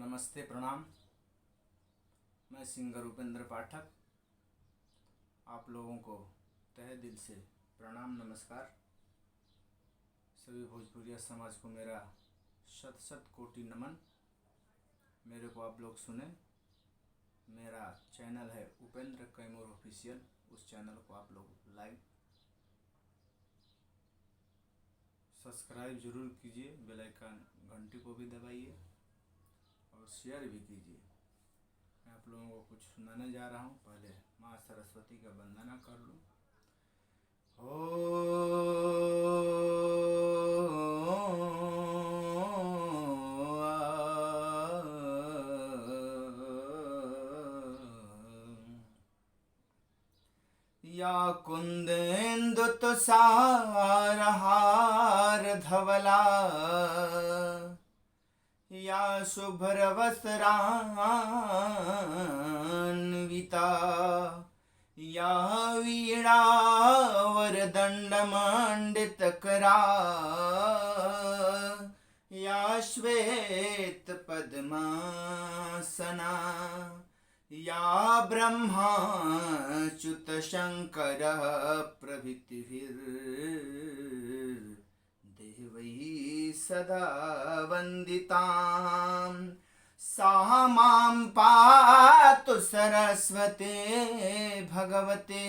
नमस्ते प्रणाम। मैं सिंगर उपेंद्र पाठक आप लोगों को तहे दिल से प्रणाम नमस्कार। सभी भोजपुरिया समाज को मेरा शत शत कोटि नमन। मेरे को आप लोग सुने। मेरा चैनल है उपेंद्र कैमूर ऑफिशियल। उस चैनल को आप लोग लाइक सब्सक्राइब ज़रूर कीजिए, बेल आइकन घंटी को भी दबाइए और शेयर भी कीजिए। मैं आप लोगों को कुछ सुनाने जा रहा हूँ। पहले माँ सरस्वती का वंदना कर लूँ। या कुंदेन्दु तुषारहार धवला, या शुभ्रवस्त्रान्विता, या वीणावरदण्डमण्डितकरा, या श्वेतपद्मासना, या ब्रह्माच्युतशङ्करः प्रभृतिभिर्देवैः सदा वन्दितां। सा मां पातु सरस्वते भगवते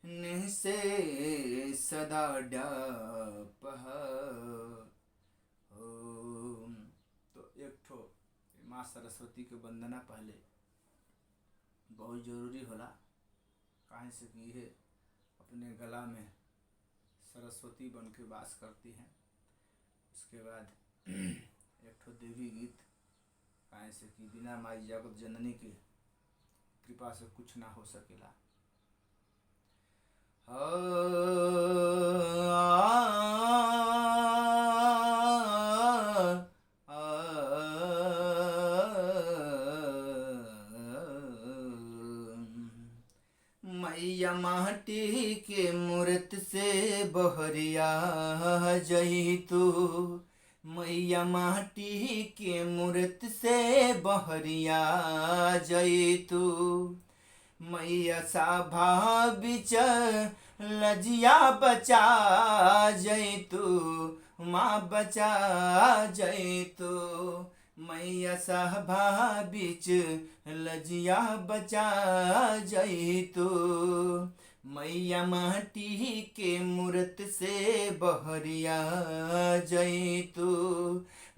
निःशेषदाढ्यापः। ओम। तो एक ठो माँ सरस्वती के वंदना पहले बहुत जरूरी होला। काहे से कि ये अपने गला में सरस्वती बन के वास करती हैं। उसके बाद एक ठो देवी गीत, काहे से कि बिना माई जगत जननी के कृपा से कुछ ना हो सकेला। मैया माटी के मूरत से बहरिया जई तू, मैया माटी के मूरत से बहरिया जई तू। मैया साभा बिच लजिया बचा जई तू, माँ बचा जई तू। मैया साभा बिच लजिया बचा जई तू। मैया माटी के मूरत से बहरिया जई तू,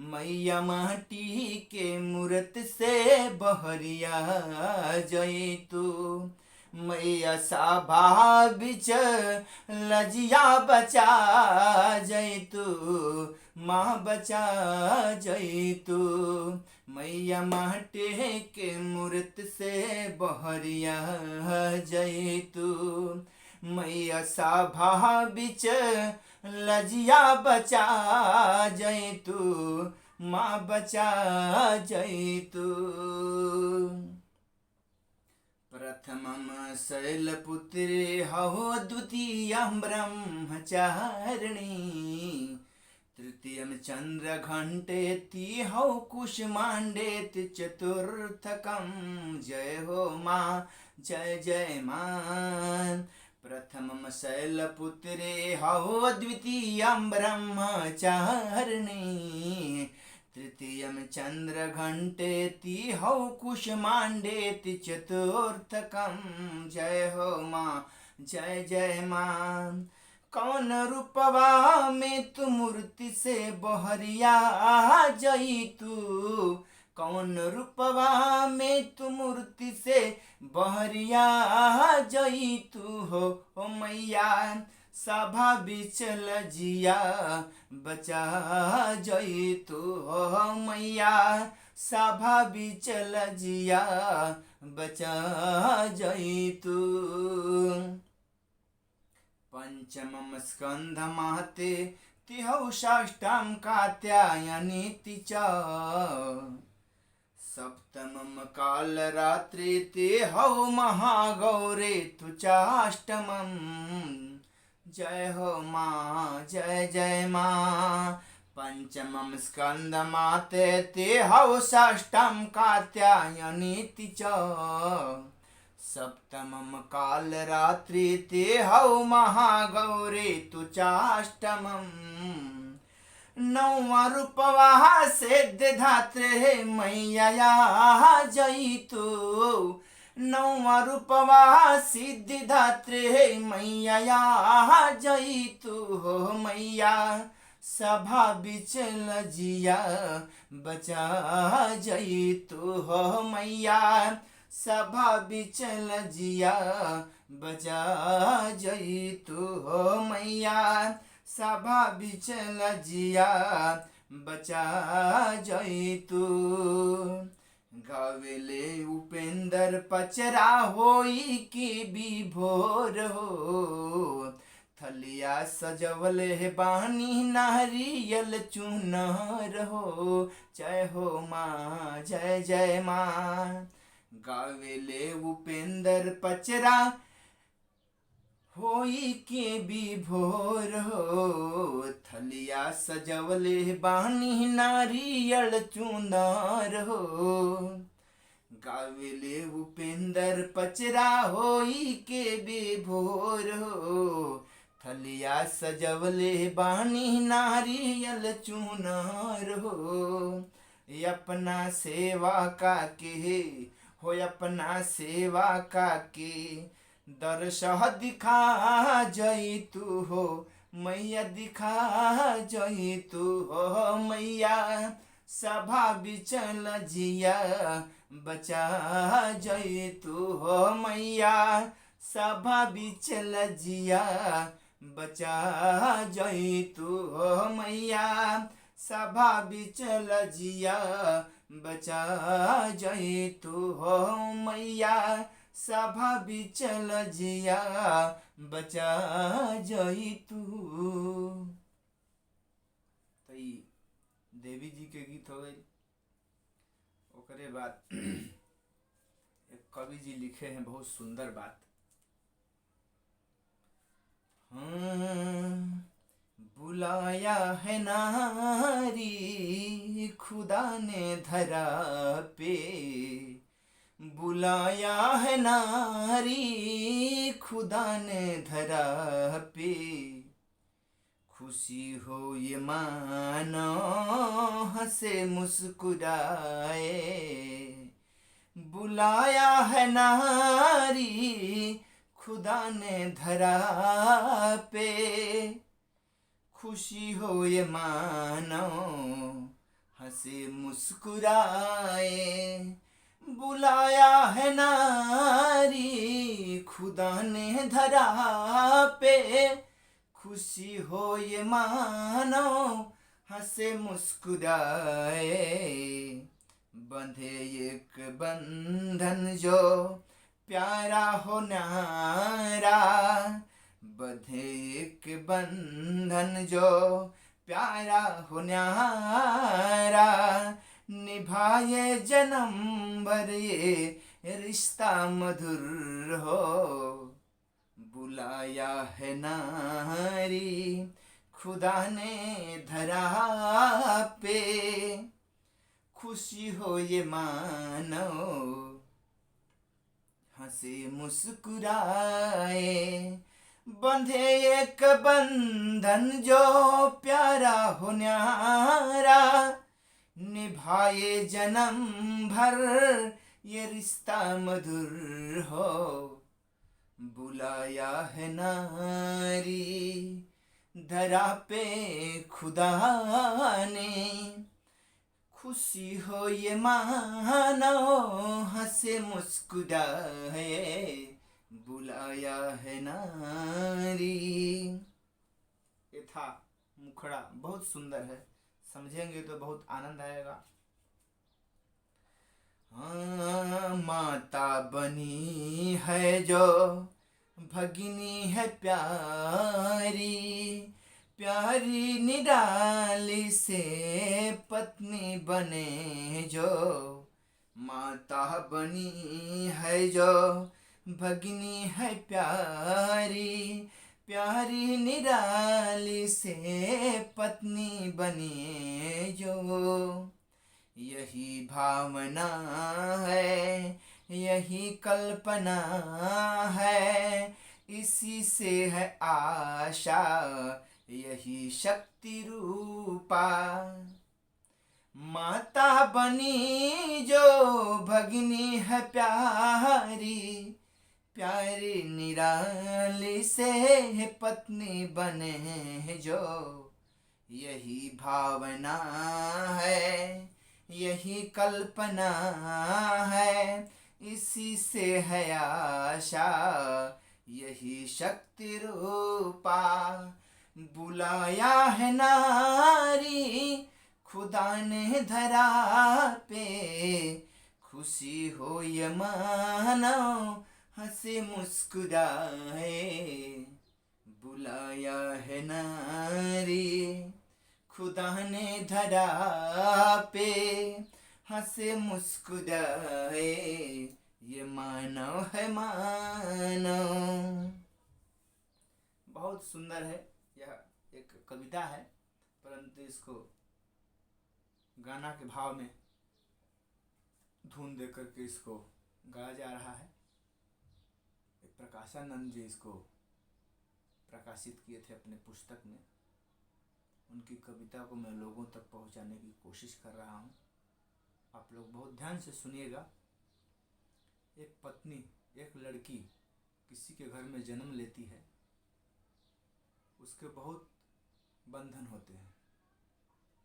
मैया माटी के मूरत से बहरिया जई तू। मैया साभा बिच लजिया बचा जई तू, माँ बचा जई तू। मैया माटी के मूरत से बहरिया जई तू। मैया साभा बिच लजिया बचा जई तू, माँ बचा जई तू। प्रथमं शैलपुत्री हहो, द्वितीयं ब्रह्मचारिणी, तृतीयं चन्द्रघण्टेति हौ कुष्माण्डेति, चतुर्थकं जय हो माँ जय जय माँ। प्रथमं शैलपुत्री हौ, द्वितीयं ब्रह्मचारिणी, तृतीयं चन्द्रघण्टेति हौ कुष्माण्डेति, चतुर्थकं जय हो माँ जय जय माँ। कौन रूपवा में तू मूर्ति से बहरिया जई तू, कौन रूपवा में तू मूर्ति से बहरिया जई तू हो मैया। सभा बिच लजिया बचा जई तू हो मैया, सभा बिच लजिया बचा जई तू। पंचमं स्कंधमाते तिहौ, षष्ठं कात्यायनीति च, सप्तमं कालरात्रि तिहौ, महागौरे तु चाष्टमं जय हो माँ जय जय माँ। पंच पंचमं स्कंदमाते ते हौ षष्ठं कात्यायनीति च सप्तमं कालरात्रि ते हौ महागौरी तु चाष्टमम् नौवा रूपवाः सिद्धिदात्रे मैया जयितु नौवा रूपवाः सिद्धिदात्रे मैया जयितु हो मैया सभा बिच लजिया बचा जयितु हो मैया सभा बिच लजिया बचा जयितु हो मैया सभा बिच लजिया बचा जयितु गावेले उपेंद्र पचरा होई की विभोर हो थलिया सजवले बानी नारियल चुनर हो जय हो माँ जय जय माँ गावेले उपेंद्र पचरा होई के विभोर हो थलिया सजवले बानी नारियल चुनर हो गावेले उपेंद्र पचरा होई के विभोर हो थलिया सजवले बानी नारियल चुनर हो अपना सेवा का के हो अपना सेवा का के दर्शह दिखा जयितु हो मैया दिखा जयितु हो मैया सभा बिच लजिया बचा जयितु हो मैया सभा बिच लजिया बचा जयितु हो मैया सभा बिच लजिया बचा जयितु हो मैया सभा बिच लजिया बचा जयितु। तो देवी जी के गीत हो गए। ओकरे बाद एक कवि जी लिखे हैं बहुत सुंदर बात। बुलाया है नारी खुदा ने धरा पे बुलाया है नारी खुदा ने धरा पे खुशी हो ये मानो हंसे मुस्कुराए बुलाया है नारी खुदा ने धरा पे खुशी हो ये मानो हंसे मुस्कुराए बुलाया है नारी खुदा ने धरा पे खुशी हो ये मानो हंसे मुस्कुराए बंधे एक बंधन जो प्यारा हो न्यारा बंधे एक बंधन जो प्यारा हो न्यारा निभाए जन्म भर ये रिश्ता मधुर हो बुलाया है नारी खुदा ने धरा पे खुशी हो ये मानो हंसे मुस्कुराए बंधे एक बंधन जो प्यारा हो न्यारा निभाए जन्म भर ये रिश्ता मधुर हो बुलाया है नारी धरा पे खुदा ने खुशी हो ये मानो हंसे मुस्कुराए बुलाया है नारी। ये था मुखड़ा, बहुत सुंदर है, समझेंगे तो बहुत आनंद आएगा। हाँ, माता बनी है जो भगिनी है प्यारी प्यारी निराली से पत्नी बने जो माता बनी है जो भगिनी है प्यारी प्यारी निराली से पत्नी बने जो, यही भावना है, यही कल्पना है, इसी से है आशा, यही शक्ति रूपा। माता बनी जो भगिनी है प्यारी, प्यारी निराली से पत्नी बने जो, यही भावना है, यही कल्पना है, इसी से है आशा, यही शक्ति रूपा। बुलाया है नारी खुदा ने धरा पे, खुशी हो ये मानो हंसे मुस्कुराए। बुलाया है नारी खुदा ने धरा पे, हंसे मुस्कुराए, ये मानव है मानव। बहुत सुंदर है, यह एक कविता है, परंतु इसको गाना के भाव में धुन दे करके इसको गाया जा रहा है। प्रकाशानंद जी इसको प्रकाशित किए थे अपने पुस्तक में। उनकी कविता को मैं लोगों तक पहुंचाने की कोशिश कर रहा हूं। आप लोग बहुत ध्यान से सुनिएगा। एक पत्नी, एक लड़की किसी के घर में जन्म लेती है, उसके बहुत बंधन होते हैं।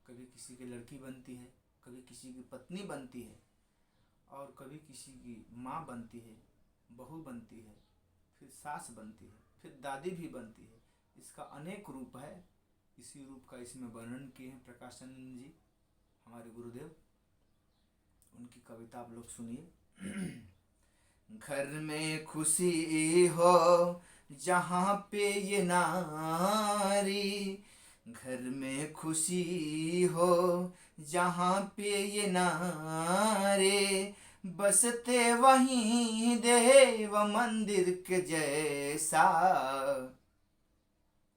कभी किसी की लड़की बनती है, कभी किसी की पत्नी बनती है, और कभी किसी की माँ बनती है, बहू बनती है, फिर सास बनती है, फिर दादी भी बनती है। इसका अनेक रूप है। इसी रूप का इसमें वर्णन किए हैं प्रकाशानंद जी, हमारे गुरुदेव। उनकी कविता आप लोग सुनिए। घर में खुशी हो जहाँ पे ये नारी, घर में खुशी हो जहाँ पे ये नारे, बसते वहीं देव मंदिर के जैसा।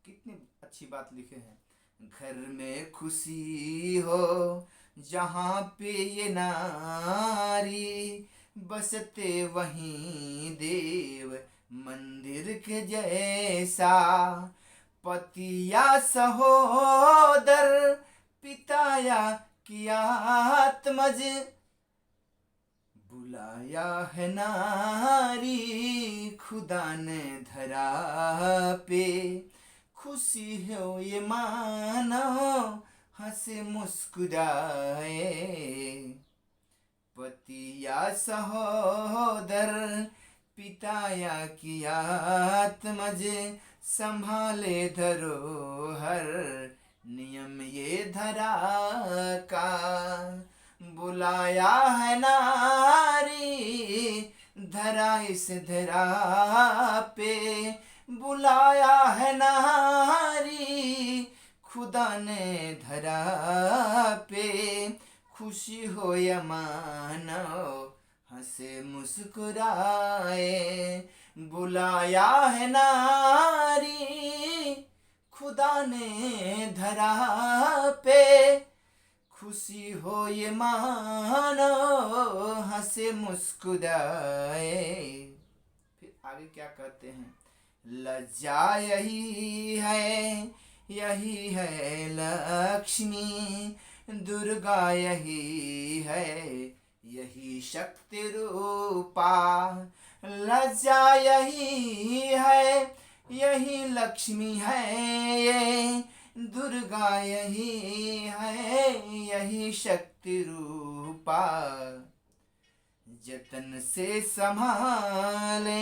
कितनी अच्छी बात लिखे हैं। घर में खुशी हो जहाँ पे ये नारी, बसते वहीं देव मंदिर के जैसा। पतिया सहोदर पिताया की आत्मज, बुलाया है नारी खुदा ने धरा पे, खुशी हो ये मानो हंसे मुस्कुराए। पतिया सहोदर पिताया की आत्मज, संभाले धरोहर नियम ये धरा का। बुलाया है नारी धरा इस धरा पे, बुलाया है नारी खुदा ने धरा पे, खुशी हो या मानो हंसे मुस्कुराए। बुलाया है नारी खुदा ने धरा पे, खुशी हो ये मानो हंसे मुस्कुराए। फिर आगे क्या कहते हैं? लज्जा यही है, यही है लक्ष्मी, दुर्गा यही है, यही शक्ति रूपा। लज्जा यही है, यही लक्ष्मी है, ये दुर्गा यही है, यही शक्ति रूपा। जतन से संभालें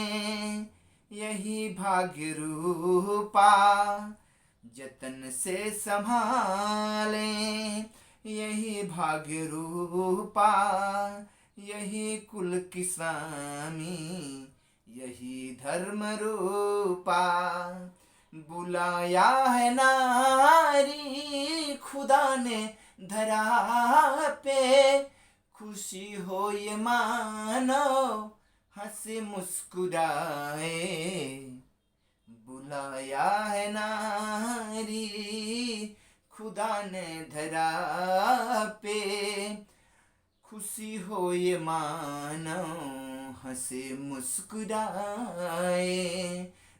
यही भाग्य रूपा, जतन से संभालें यही भाग्य रूपा। यही कुल की स्वामी, यही धर्म रूपा। बुलाया है नारी खुदा ने धरा पे, खुशी हो ये मानो हंसे मुस्कुराए। बुलाया है नारी खुदा ने धरा पे, खुशी हो ये मानो हंसे मुस्कुराए।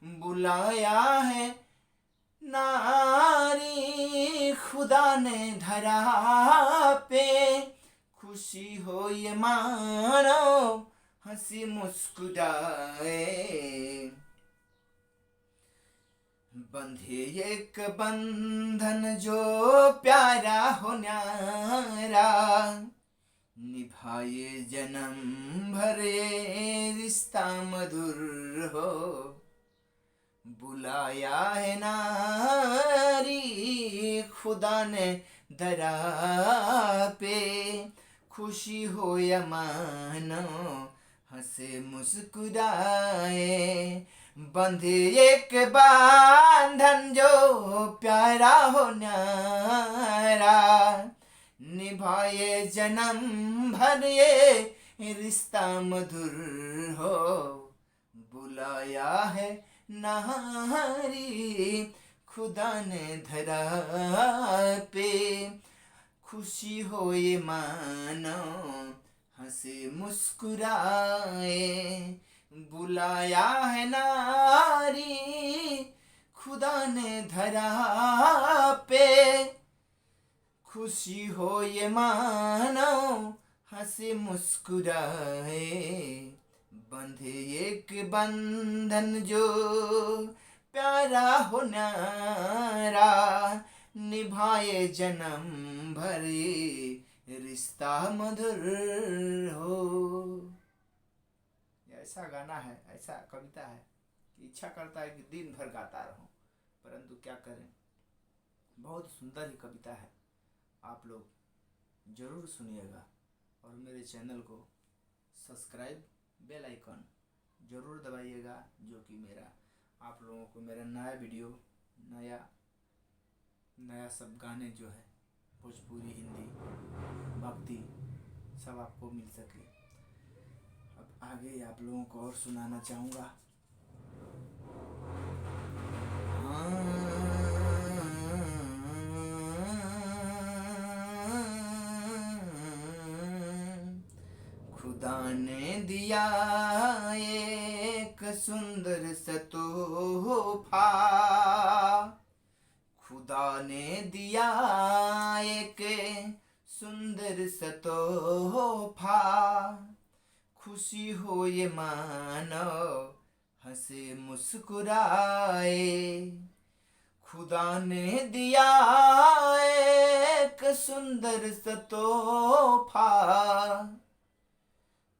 बुलाया है नारी खुदा ने धरा पे, खुशी हो ये मानो हंसी मुस्कुराए। बंधे एक बंधन जो प्यारा हो न्यारा, निभाए जन्म भर ये रिश्ता मधुर हो। बुलाया है नारी खुदा ने धरा पे, खुशी हो या मानो हंसे मुस्कुराए। बंधे एक बंधन जो प्यारा हो न्यारा, निभाए जन्म भर ये रिश्ता मधुर हो। बुलाया है नारी खुदा ने धरा पे, खुशी हो ये मानो हंसे मुस्कुराए। बुलाया है नारी खुदा ने धरा पे, खुशी हो ये मानो हंसे मुस्कुराए। बंधे एक बंधन जो प्यारा हो न्यारा, निभाए जन्म भर ये रिश्ता मधुर हो। ऐसा गाना है, ऐसा कविता है कि इच्छा करता है कि दिन भर गाता रहूं, परंतु क्या करें। बहुत सुंदर ही कविता है, आप लोग ज़रूर सुनिएगा और मेरे चैनल को सब्सक्राइब, बेल आइकन ज़रूर दबाइएगा, जो कि मेरा आप लोगों को मेरा नया वीडियो, नया सब गाने जो है भोजपुरी, हिंदी, भक्ति सब आपको मिल सके। अब आगे आप लोगों को और सुनाना चाहूँगा। खुदा ने दिया एक सुंदर सा तोहफा, खुदा ने दिया एक सुंदर सा तोहफा, खुशी हो ये मानो हंसे मुस्कुराए। खुदा ने दिया एक सुंदर सा तोहफा,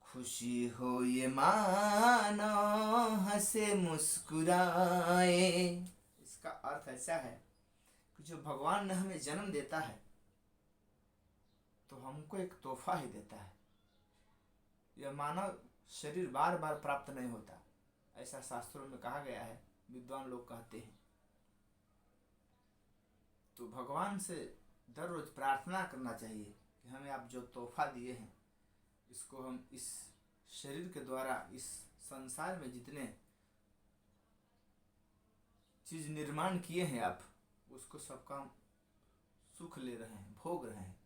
खुशी हो ये मानो हंसे मुस्कुराए। इसका अर्थ ऐसा है कि जो भगवान ने हमें जन्म देता है तो हमको एक तोहफा ही देता है। यह मानव शरीर बार बार प्राप्त नहीं होता, ऐसा शास्त्रों में कहा गया है, विद्वान लोग कहते हैं। तो भगवान से दर रोज प्रार्थना करना चाहिए कि हमें आप जो तोहफा दिए हैं, इसको हम इस शरीर के द्वारा इस संसार में जितने चीज निर्माण किए हैं आप, उसको सबका हम सुख ले रहे हैं, भोग रहे हैं,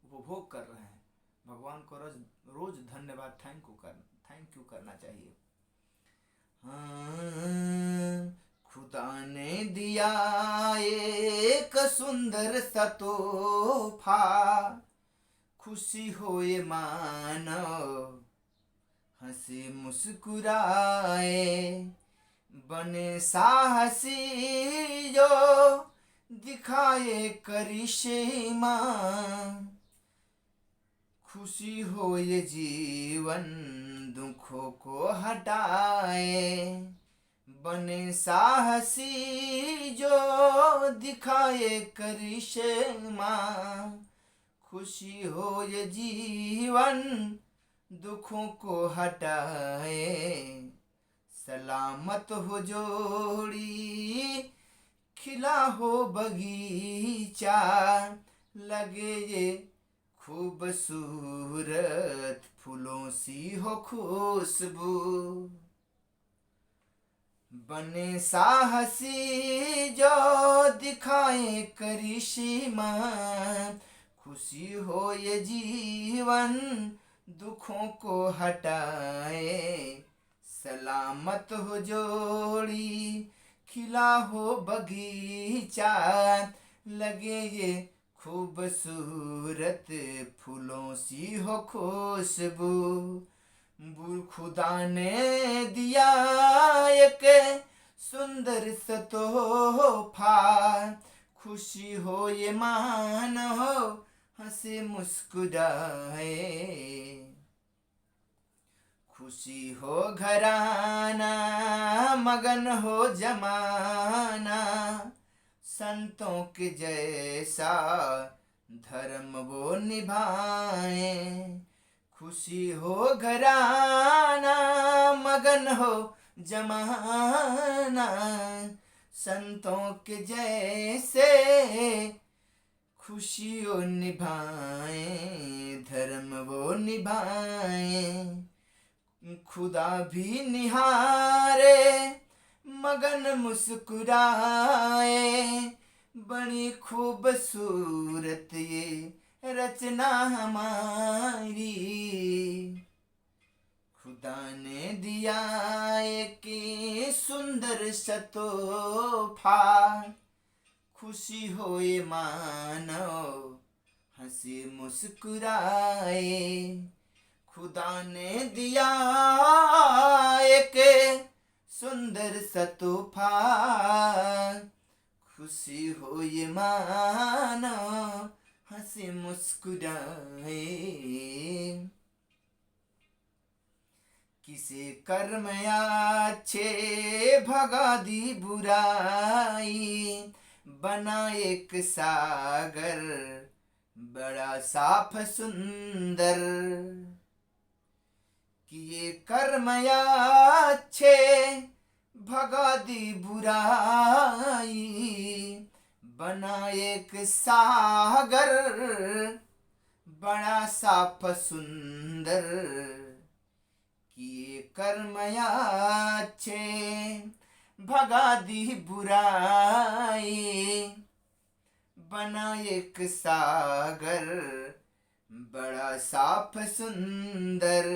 उपभोग कर रहे हैं। भगवान को रोज धन्यवाद, थैंक यू करना चाहिए। हाँ, खुदा ने दिया एक सुंदर सा तोहफा, खुशी हो ये मानो हंसे मुस्कुराए। बने साहसी जो दिखाए करिश्मा, खुशी हो ये जीवन दुखों को हटाए। बने साहसी जो दिखाए करिश्मा, खुशी हो ये जीवन दुखों को हटाए। सलामत हो जोड़ी, खिला हो बगीचा, लगे ये खूबसूरत फूलों सी हो खुशबू। बने साहसी जो दिखाए करिश्मा, खुशी हो ये जीवन दुखों को हटाए, सलामत हो जोड़ी खिला हो बगीचा, लगे ये खूबसूरत फूलों सी हो खुशबू, खुदा ने दिया एक सुंदर सा तोहफा, खुशी हो ये मानो हंसे मुस्कुराए, खुशी हो घराना मगन हो जमाना, संतों के जैसा धर्म वो निभाए, खुशी हो घराना मगन हो जमाना, संतों के जैसे खुशियों निभाए, धर्म वो निभाए, खुदा भी निहारे मगन मुस्कुराए, बड़ी खूबसूरत ये रचना हमारी, खुदा ने दिया एक सुंदर सा तोहफा, खुशी हो ये मानो हंसी मुस्कुराए, खुदा ने दिया एक सुंदर सा तोहफा, खुशी हो ये मानो हंसी मुस्कुराए, किसे कर्म अच्छे भगा दी बुराई, बना एक सागर बड़ा साफ सुंदर, किए कर्म अच्छे भगा दी बुराई, बना एक सागर बड़ा साफ सुंदर, किए कर्म अच्छे भगा दी बुराई, बना एक सागर बड़ा साफ सुंदर,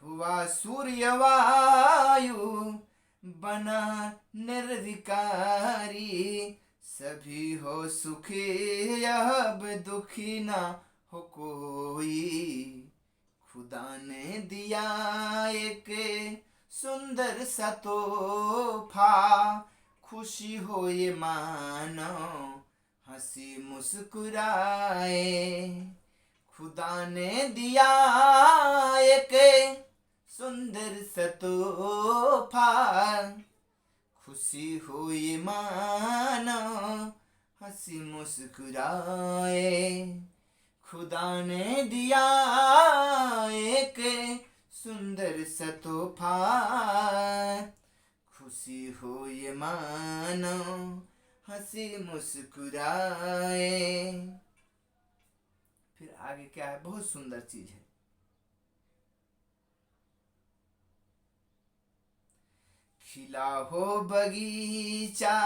हुआ सूर्य वायु बना निर्विकारी, सभी हो सुखी अब दुखी ना हो कोई, खुदा ने दिया एक सुंदर सा तोहफा, खुशी हो ये मानो हंसी मुस्कुराए, खुदा ने दिया एक सुंदर सा तोहफा, खुशी हो ये मानो हंसी मुस्कुराए, खुदा ने दिया एक सुंदर सा तोहफा, खुशी हो ये मानो हंसी मुस्कुराए। फिर आगे क्या है, बहुत सुंदर चीज है। खिला हो बगीचा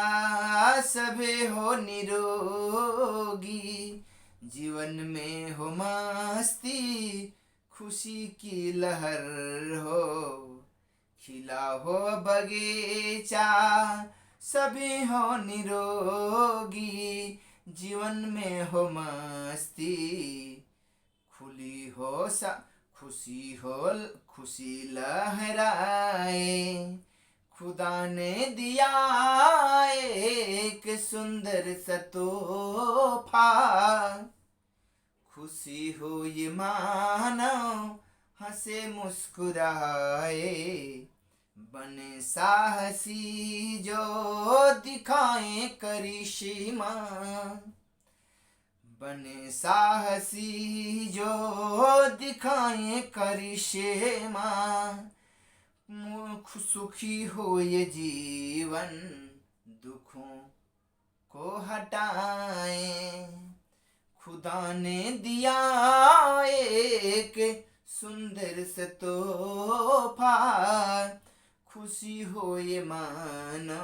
सभे हो निरोगी, जीवन में हो मस्ती खुशी की लहर हो, खिला हो बगीचा सभी हो निरोगी, जीवन में हो मस्ती खुली हो खुशी लहराए, खुदा ने दिया एक सुंदर सा तोहफा, खुशी हो ये मानो हंसे मुस्कुराए, बने साहसी जो दिखाए करिश्मा, बने साहसी जो दिखाए करिश्मा, सुखी हो ये जीवन दुखों को हटाए, खुदा ने दिया एक सुंदर सा तोहफा, खुशी हो ये मानो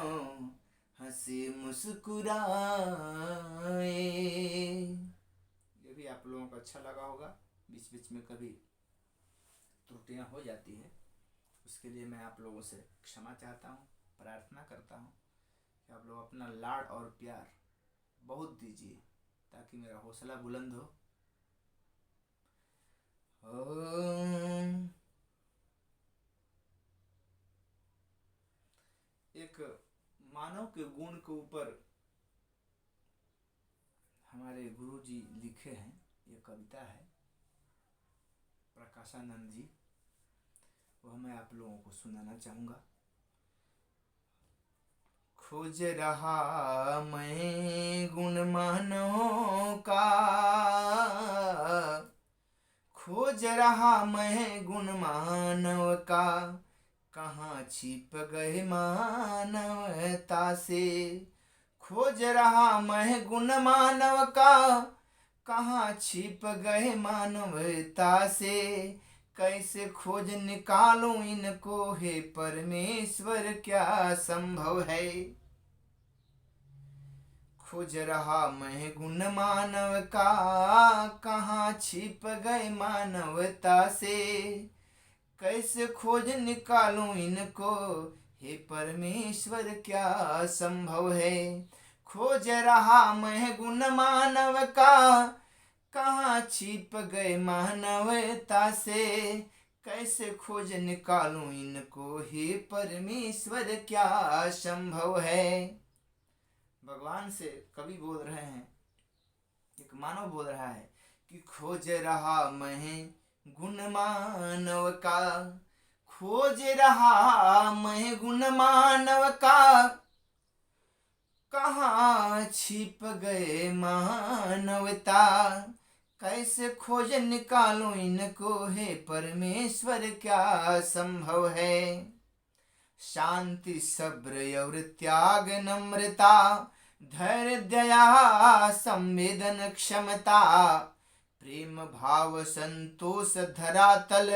हंसे मुस्कुराए। ये भी आप लोगों को अच्छा लगा होगा। बीच बीच में कभी त्रुटियां हो जाती है, उसके लिए मैं आप लोगों से क्षमा चाहता हूँ। प्रार्थना करता हूँ कि आप लोग अपना लाड़ और प्यार बहुत दीजिए ताकि मेरा हौसला बुलंद हो। एक मानव के गुण के ऊपर हमारे गुरु जी लिखे हैं, ये कविता है प्रकाशानंद जी, वह मैं आप लोगों को सुनाना चाहूँगा। खोज रहा मैं गुण मानव का, खोज रहा मैं गुण मानव का, कहाँ छिप गए मानवता से। खोज रहा मैं गुण मानव का, कहाँ छिप गए मानवता से। कैसे खोज निकालूं इनको हे परमेश्वर, क्या संभव है। खोज रहा मैं गुण मानव का, कहाँ छिप गए मानवता से। कैसे खोज निकालूं इनको हे परमेश्वर, क्या संभव है। खोज रहा मैं गुण मानव का, कहाँ छिप गए मानवता से। कैसे खोज निकालूं इनको हे परमेश्वर, क्या संभव है। भगवान से कवि बोल रहे हैं, एक मानव बोल रहा है कि खोज रहा मैं गुण मानव का, खोज रहा मैं गुण मानव का, कहाँ छिप गए मानवता। कैसे खोज निकालूं इनको हे परमेश्वर, क्या संभव है। शांति सब्र और त्याग नम्रता, धैर्य दया संवेदन क्षमता, प्रेम भाव संतोष धरातल,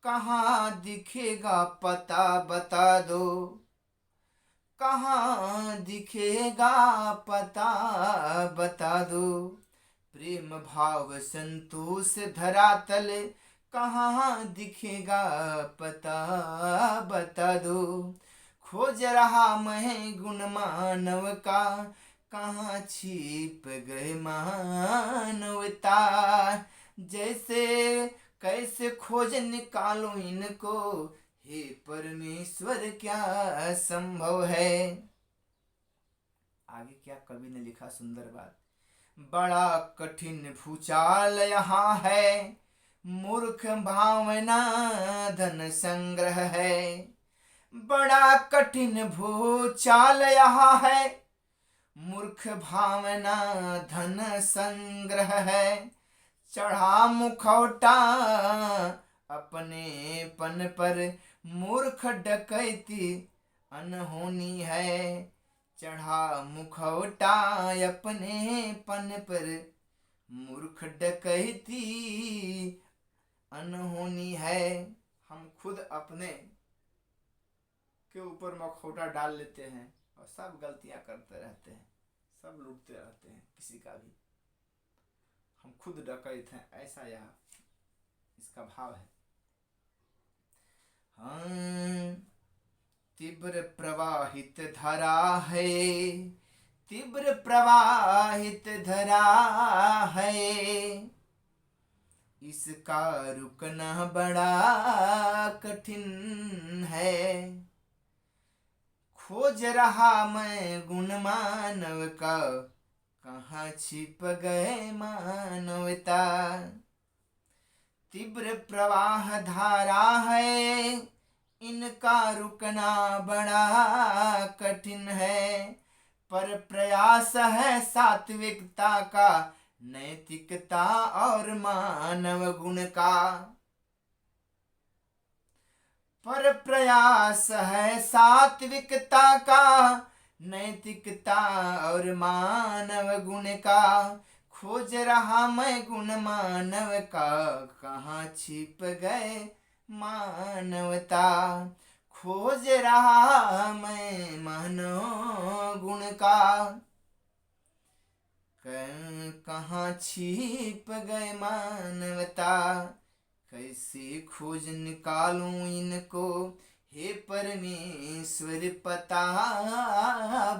कहाँ दिखेगा पता बता दो। कहाँ दिखेगा पता बता दो। प्रेम भाव संतोष धरातल, कहाँ दिखेगा पता बता दो। खोज रहा मैं गुण मानव का, कहाँ छिप गए मानवता। जैसे कैसे खोज निकालो इनको हे परमेश्वर, क्या संभव है। आगे क्या कवि ने लिखा सुंदर बात। बड़ा कठिन भूचाल यहाँ है, मूर्ख भावना धन संग्रह है। बड़ा कठिन भूचाल यहाँ है, मूर्ख भावना धन संग्रह है। चढ़ा मुखौटा अपने पन पर, मूर्ख डकैती अनहोनी है। चढ़ा मुखौटा अपने पन पर, मूर्ख डकैती अनहोनी है। हम खुद अपने के ऊपर मुखौटा डाल लेते हैं और सब गलतियां करते रहते हैं, सब लूटते रहते हैं किसी का भी। हम खुद डकैत हैं, ऐसा यह इसका भाव है। हाँ, तीव्र प्रवाहित धारा है, तीव्र प्रवाहित धारा है। इसका रुकना बड़ा कठिन है। खोज रहा मैं गुण मानव का, कहाँ छिप गए मानवता। तीव्र प्रवाह धारा है, इनका रुकना बड़ा कठिन है। पर प्रयास है सात्विकता का, नैतिकता और मानव गुण का। पर प्रयास है सात्विकता का, नैतिकता और मानव गुण का। खोज रहा मैं गुण मानव का, कहाँ छिप गए मानवता। खोज रहा मैं मानो गुण का, कहाँ छिप गए मानवता, कैसे खोज निकालूं इनको, हे परमेश्वर पता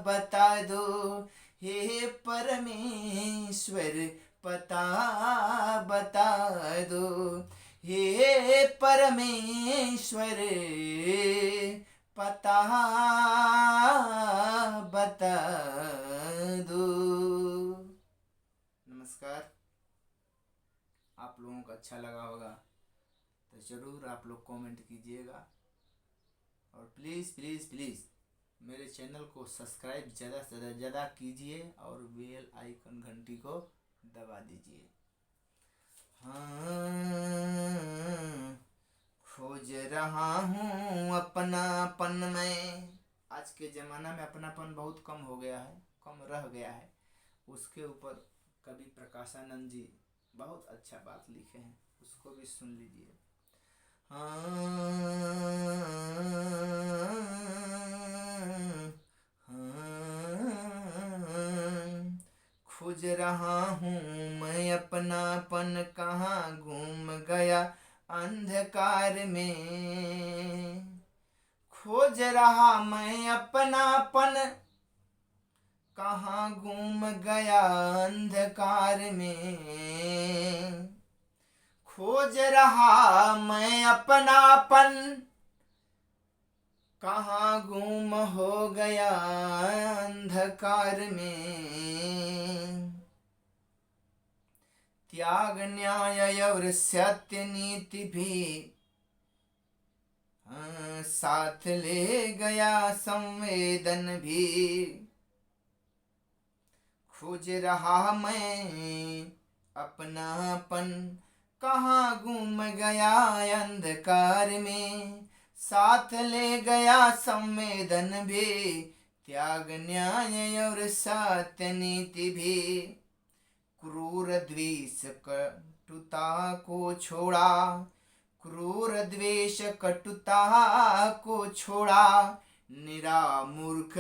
बता दो, हे परमेश्वर पता बता दो, हे परमेश्वर पता बता दो। नमस्कार। आप लोगों को अच्छा लगा होगा तो ज़रूर आप लोग कमेंट कीजिएगा, और प्लीज़ प्लीज़ प्लीज़ मेरे चैनल को सब्सक्राइब ज़्यादा से ज़्यादा कीजिए और बेल आइकन घंटी को दबा दीजिए। हाँ, खोज रहा हूँ अपनापन में। आज के ज़माना में अपनापन बहुत कम हो गया है, कम रह गया है। उसके ऊपर कवि प्रकाशानंद जी बहुत अच्छा बात लिखे हैं, उसको भी सुन लीजिए। खोज रहा हूँ मैं अपनापन, कहाँ घूम गया अंधकार में। खोज रहा मैं अपनापन, कहाँ घूम गया अंधकार में। खोज रहा मैं अपनापन, कहाँ गुम हो गया अंधकार में। त्याग न्याय और सत्य नीति भी साथ ले गया संवेदन भी। खोज रहा मैं अपनापन, कहाँ गुम गया अंधकार में। साथ ले गया संवेदन भी, त्याग न्याय और सत्य नीति भी। क्रूर द्वेष कटुता को छोड़ा, क्रूर द्वेष कटुता को छोड़ा। निरा मूर्ख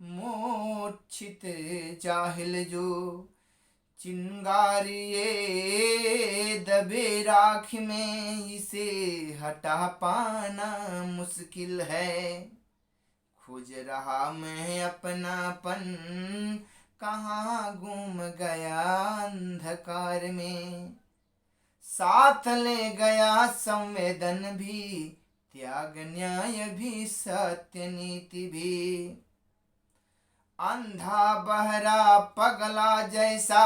मोक्षित जाहिल जो, चिंगारिये दबे राख में, इसे हटा पाना मुश्किल है। खोज रहा मैं अपनापन, कहाँ गुम गया अंधकार में। साथ ले गया संवेदन भी, त्याग न्याय भी सत्य नीति भी। अंधा बहरा पगला जैसा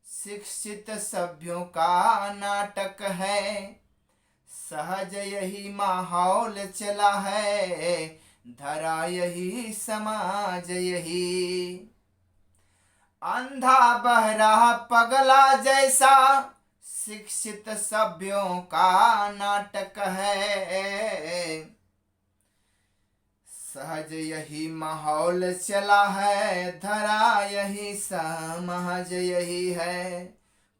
शिक्षित सभ्यों का नाटक है। सहज यही माहौल चला है, धरा यही समाज यही। अंधा बहरा पगला जैसा शिक्षित सभ्यों का नाटक है। सहज यही माहौल चला है, धरा यही समाज यही है।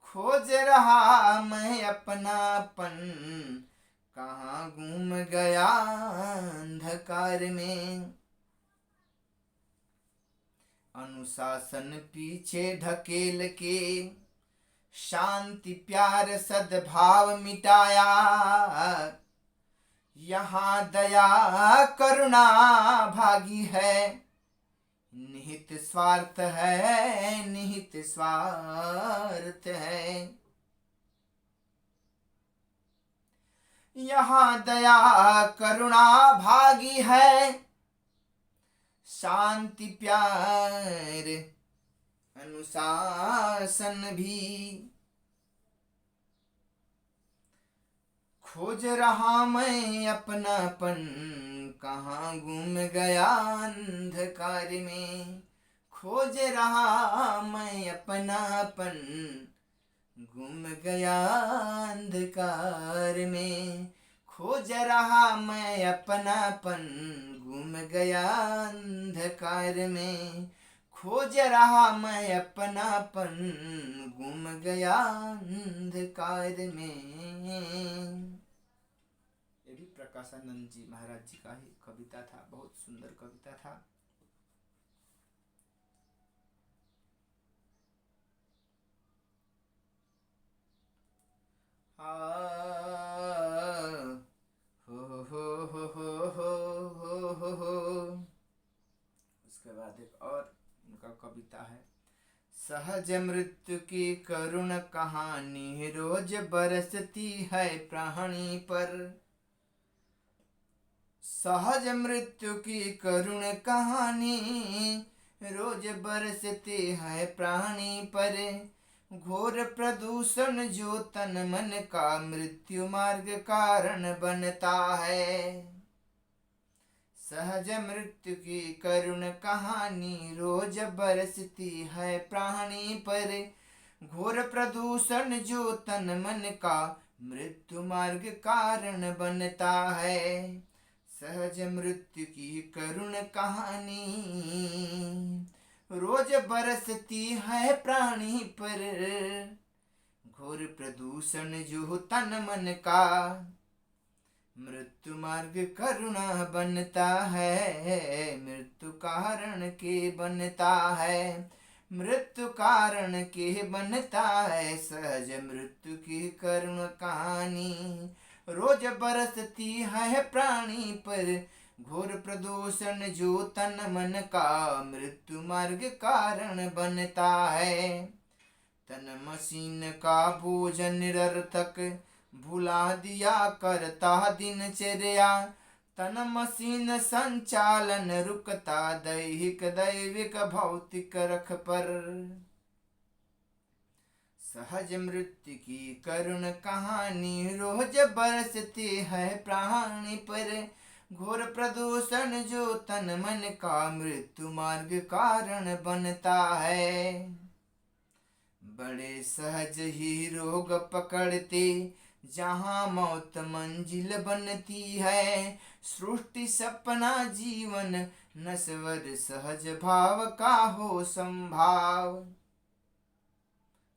खोज रहा मैं अपनापन, कहाँ गुम गया अंधकार में। अनुशासन पीछे ढकेल के, शांति प्यार सद्भाव मिटाया। यहाँ दया करुणा भागी है, निहित स्वार्थ है, निहित स्वार्थ है। यहाँ दया करुणा भागी है, शांति प्यार अनुशासन भी। खोज रहा मैं अपनापन, कहाँ गुम गया अंधकार में। खोज रहा मैं अपनापन, गुम गया अंधकार में। खोज रहा मैं अपनापन, गुम गया अंधकार में। खोज रहा मैं अपनापन, गुम गया अंधकार में। ये भी प्रकाश प्रकाशानंद जी महाराज जी का ही कविता था, बहुत सुंदर कविता था। उसके बाद एक और उनका कविता है, सहज मृत्यु की करुण कहानी रोज बरसती है प्राणी पर। सहज मृत्यु की करुण कहानी रोज बरसती है प्राणी पर। घोर प्रदूषण जो तन मन का मृत्यु मार्ग कारण बनता है। सहज मृत्यु की करुण कहानी रोज बरसती है प्राणी पर। घोर प्रदूषण जो तन मन का मृत्यु मार्ग कारण बनता है। सहज मृत्यु की करुण कहानी रोज बरसती है प्राणी पर। घोर प्रदूषण जो तन मन का मृत्यु मार्ग करुणा बनता है। मृत्यु कारण के बनता है, मृत्यु कारण के बनता है। सहज मृत्यु की करुण कहानी रोज बरसती है प्राणी पर। घोर प्रदूषण जो तन मन का मृत्यु मार्ग कारण बनता है। तन मशीन का बोझ निरर्थक भुला दिया करता दिनचर्या। तन मशीन संचालन रुकता दैहिक दैविक भौतिक रख पर। सहज मृत्यु की करुण कहानी रोज बरसती है प्राणी पर। घोर प्रदूषण जो तन मन का मृत्यु मार्ग कारण बनता है। बड़े सहज ही रोग पकड़ते जहाँ मौत मंजिल बनती है। सृष्टि सपना जीवन नश्वर सहज भाव का हो संभाव।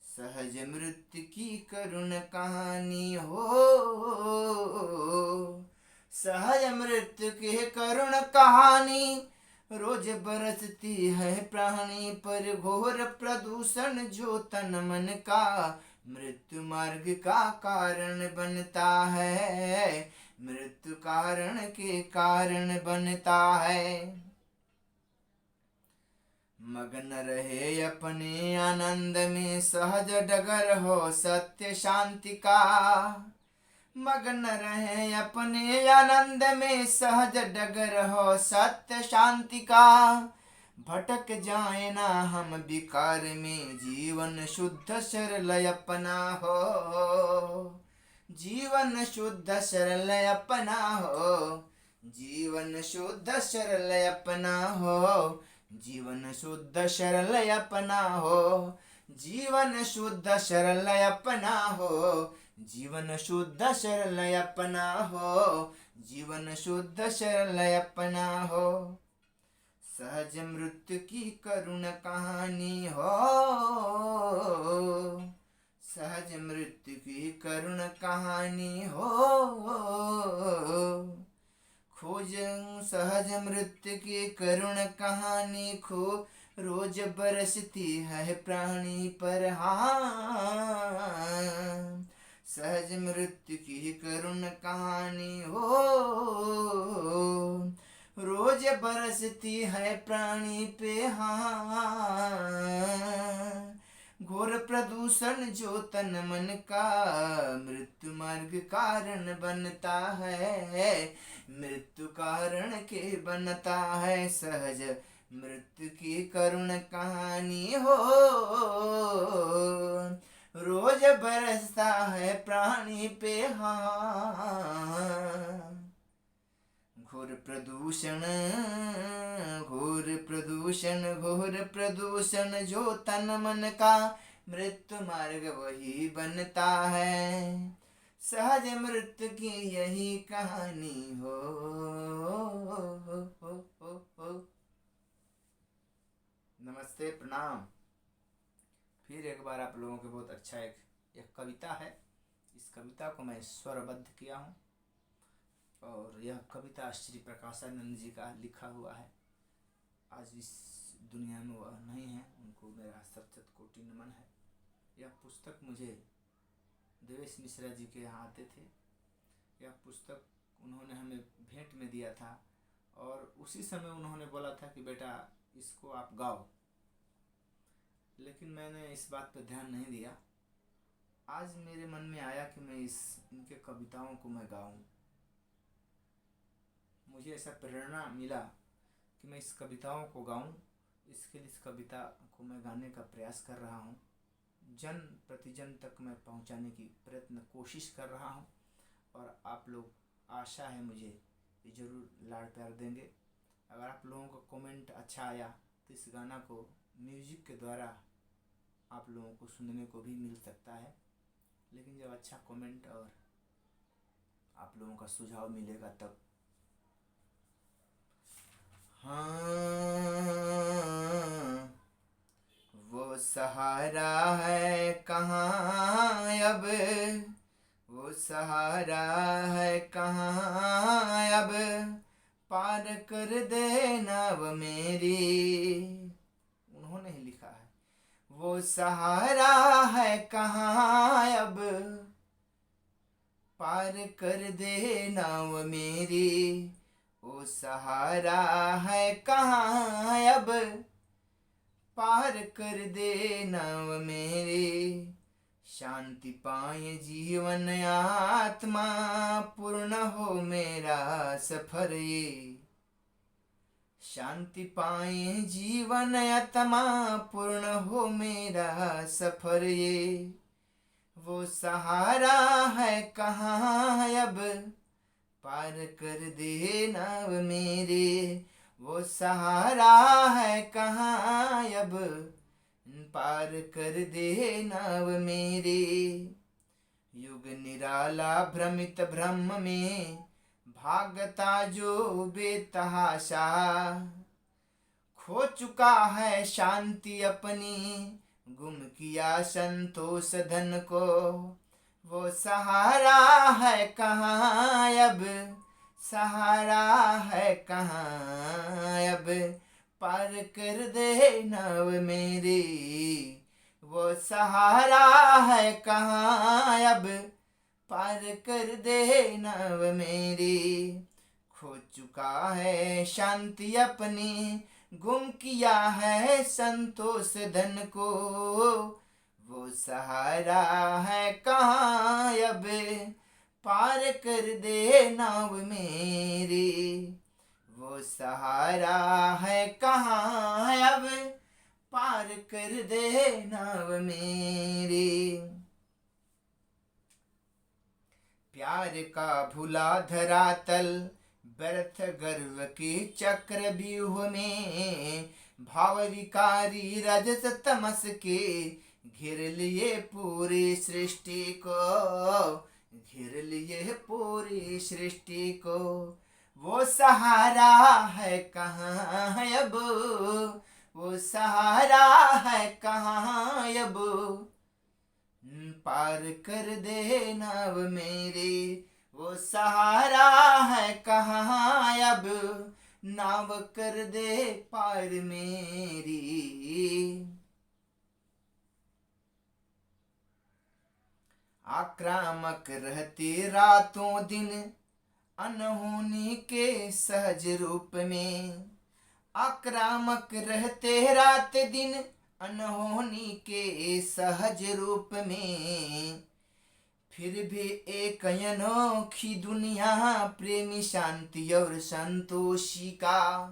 सहज मृत्यु की करुण कहानी हो, सहज मृत्यु की करुण कहानी रोज बरसती है प्राणी पर। घोर प्रदूषण जो तन मन का मृत्यु मार्ग का कारण बनता है। मृत्यु कारण के कारण बनता है। मगन रहे अपने आनंद में सहज डगर हो सत्य शांति का। मगन रहे अपने आनंद में सहज डगर हो सत्य शांति का। भटक जाए ना हम विकार में जीवन शुद्ध सरल अपना हो। जीवन शुद्ध सरल अपना हो। जीवन शुद्ध सरल अपना हो। जीवन शुद्ध सरल अपना हो। जीवन शुद्ध सरल अपना हो। जीवन शुद्ध सरल अपना हो। जीवन शुद्ध सरल अपना हो। सहज मृत्यु की करुण कहानी हो। सहज मृत्यु की करुण कहानी हो। खोज सहज मृत्यु की करुण कहानी खो रोज बरसती है प्राणी पर। हाँ, सहज मृत्यु की करुण कहानी हो रोज बरसती है प्राणी पे। हाँ, घोर प्रदूषण जो तन मन का मृत्यु मार्ग कारण बनता है। मृत्यु कारण के बनता है। सहज मृत्यु की करुण कहानी हो रोज बरसता है प्राणी पे। हाँ, घोर प्रदूषण घोर प्रदूषण घोर प्रदूषण जो तन मन का मृत्यु मार्ग वही बनता है। सहज मृत्यु की यही कहानी हो। नमस्ते, प्रणाम। फिर एक बार आप लोगों के बहुत अच्छा एक कविता है। इस कविता को मैं स्वरबद्ध किया हूँ। और यह कविता श्री प्रकाशानंद जी का लिखा हुआ है। आज इस दुनिया में वह नहीं है, उनको मेरा शत कोटि नमन है। यह पुस्तक मुझे देवेश मिश्रा जी के यहाँ आते थे, यह पुस्तक उन्होंने हमें भेंट में दिया था और उसी समय उन्होंने बोला था कि बेटा इसको आप गाओ, लेकिन मैंने इस बात पर ध्यान नहीं दिया। आज मेरे मन में आया कि मैं इनके कविताओं को मैं गाऊं। मुझे ऐसा प्रेरणा मिला कि मैं इस कविताओं को गाऊं। इसके लिए इस कविता को मैं गाने का प्रयास कर रहा हूं, जन प्रतिजन तक मैं पहुंचाने की कोशिश कर रहा हूं। और आप लोग, आशा है मुझे, ये ज़रूर लाड़ प्यार देंगे। अगर आप लोगों को कमेंट अच्छा आया तो इस गाना को म्यूजिक के द्वारा आप लोगों को सुनने को भी मिल सकता है, लेकिन जब अच्छा कमेंट और आप लोगों का सुझाव मिलेगा तब। हाँ, वो सहारा है कहाँ अब, वो सहारा है कहाँ अब, पार कर देना वो मेरी। उन्होंने ही लिखा है। वो सहारा है कहाँ अब, पार कर देना वो मेरी। वो सहारा है कहाँ अब, पार कर देना वो मेरे। शांति पाए जीवन आत्मा, पूर्ण हो मेरा सफर ये। शांति पाए जीवन आत्मा, पूर्ण हो मेरा सफर ये। वो सहारा है कहाँ अब, पार कर देना वो मेरे। वो सहारा है कहाँ अब, पार कर देना वो मेरे। युग निराला भ्रमित भ्रम में, भागता जो बेतहाशा। खो चुका है शांति अपनी, गुम किया संतोष धन को। वो सहारा है कहाँ अब, सहारा है कहाँ अब, पार कर देना वो मेरी। वो सहारा है कहाँ अब, पार कर देना वो मेरी। खो चुका है शांति अपनी, गुम किया है संतोष धन को। वो सहारा है कहाँ अब, पार कर देना वो मेरी। वो सहारा है कहाँ अब, पार कर देना वो मेरी। प्यार का भुला धरातल, व्यर्थ गर्व के चक्र व्यूह में। भाव विकारी रजस तमस के, घेर लिए पूरी सृष्टि को, घेर लिए पूरी सृष्टि को। वो सहारा है कहाँ अब, वो सहारा है कहाँ अब, पार कर देना वो मेरे। वो सहारा है कहाँ अब, नाव कर दे पार मेरी। आक्रामक रहते रातों दिन, अनहोनी के सहज रूप में। आक्रामक रहते रात दिन, अनहोनी के सहज रूप में। फिर भी एक अनोखी दुनिया, प्रेमी शांति और संतोषी का।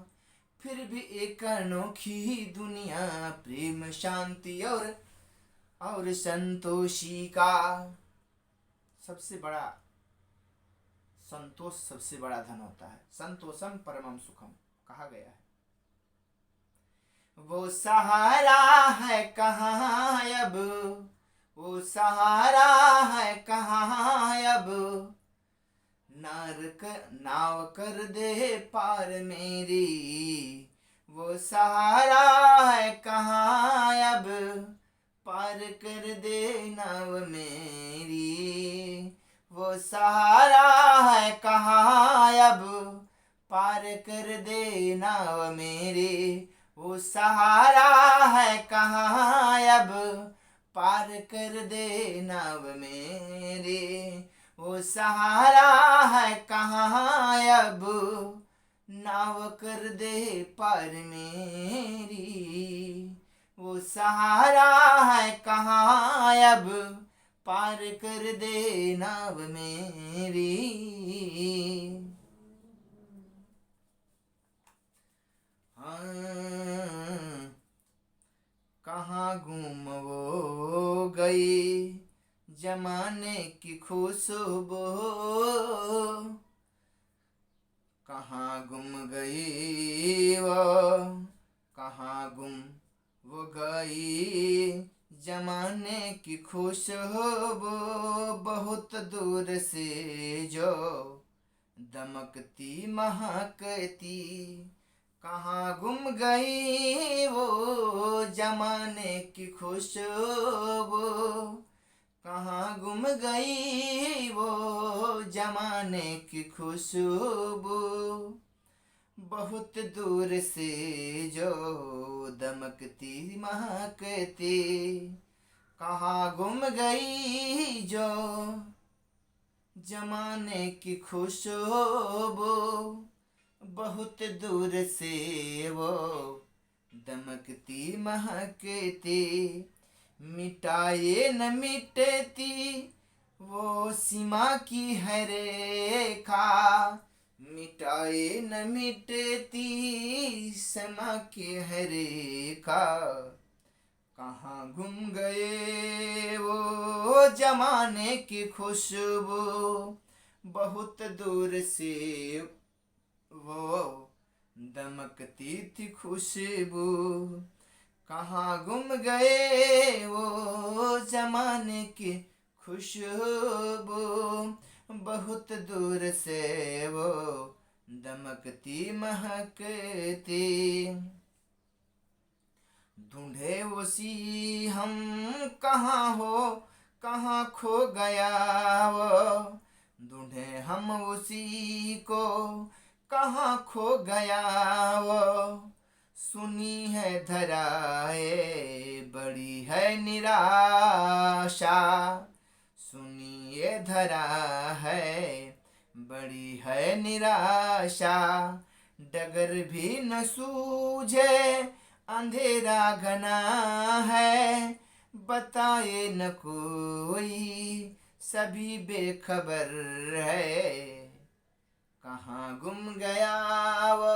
फिर भी एक अनोखी दुनिया, प्रेम शांति और संतोषी का। सबसे बड़ा संतोष, सबसे बड़ा धन होता है। संतोषम परमम सुखम कहा गया है। वो सहारा है कहाँ अब, वो सहारा है कहाँ अब, नाव कर दे पार मेरी। वो सहारा है कहाँ अब, पार कर दे नाव मेरी। वो सहारा है कहाँ दे नाव मेरे, वो सहारा है कहाँ अब, पार कर दे नाव मेरे, वो सहारा है कहाँ अब, नाव कर दे पार मेरी, वो सहारा है कहाँ अब, पार कर दे नाव मेरी। हाँ, कहाँ गुम वो गई जमाने की खुशबू, कहाँ गुम गई वो, कहाँ गुम वो गई जमाने की खुशबू, बहुत दूर से जो दमकती महकती, कहाँ गुम गई वो जमाने की खुशबू, कहाँ गुम गई वो जमाने की खुशबू, बहुत दूर से जो दमकती महकती, कहाँ गुम गई जो जमाने की खुशबू, बहुत दूर से वो दमकती महकती, मिटाए न मिटती वो सीमा की है रेखा, मिटाए न मिटती सीमा की है रेखा, कहाँ गुम गए वो जमाने की खुशबू, बहुत दूर से वो दमकती थी खुशबू, कहाँ गुम गए वो जमाने की खुशबू, बहुत दूर से वो दमकती महकती, ढूंढे उसी हम कहाँ हो, कहाँ खो गया वो, ढूंढे हम उसी को कहाँ खो गया वो, सुनी है धराए बड़ी है निराशा, सुनिए धरा है बड़ी है निराशा, डगर भी न सूझे अंधेरा घना है, बताए न कोई सभी बेखबर है, कहाँ गुम गया वो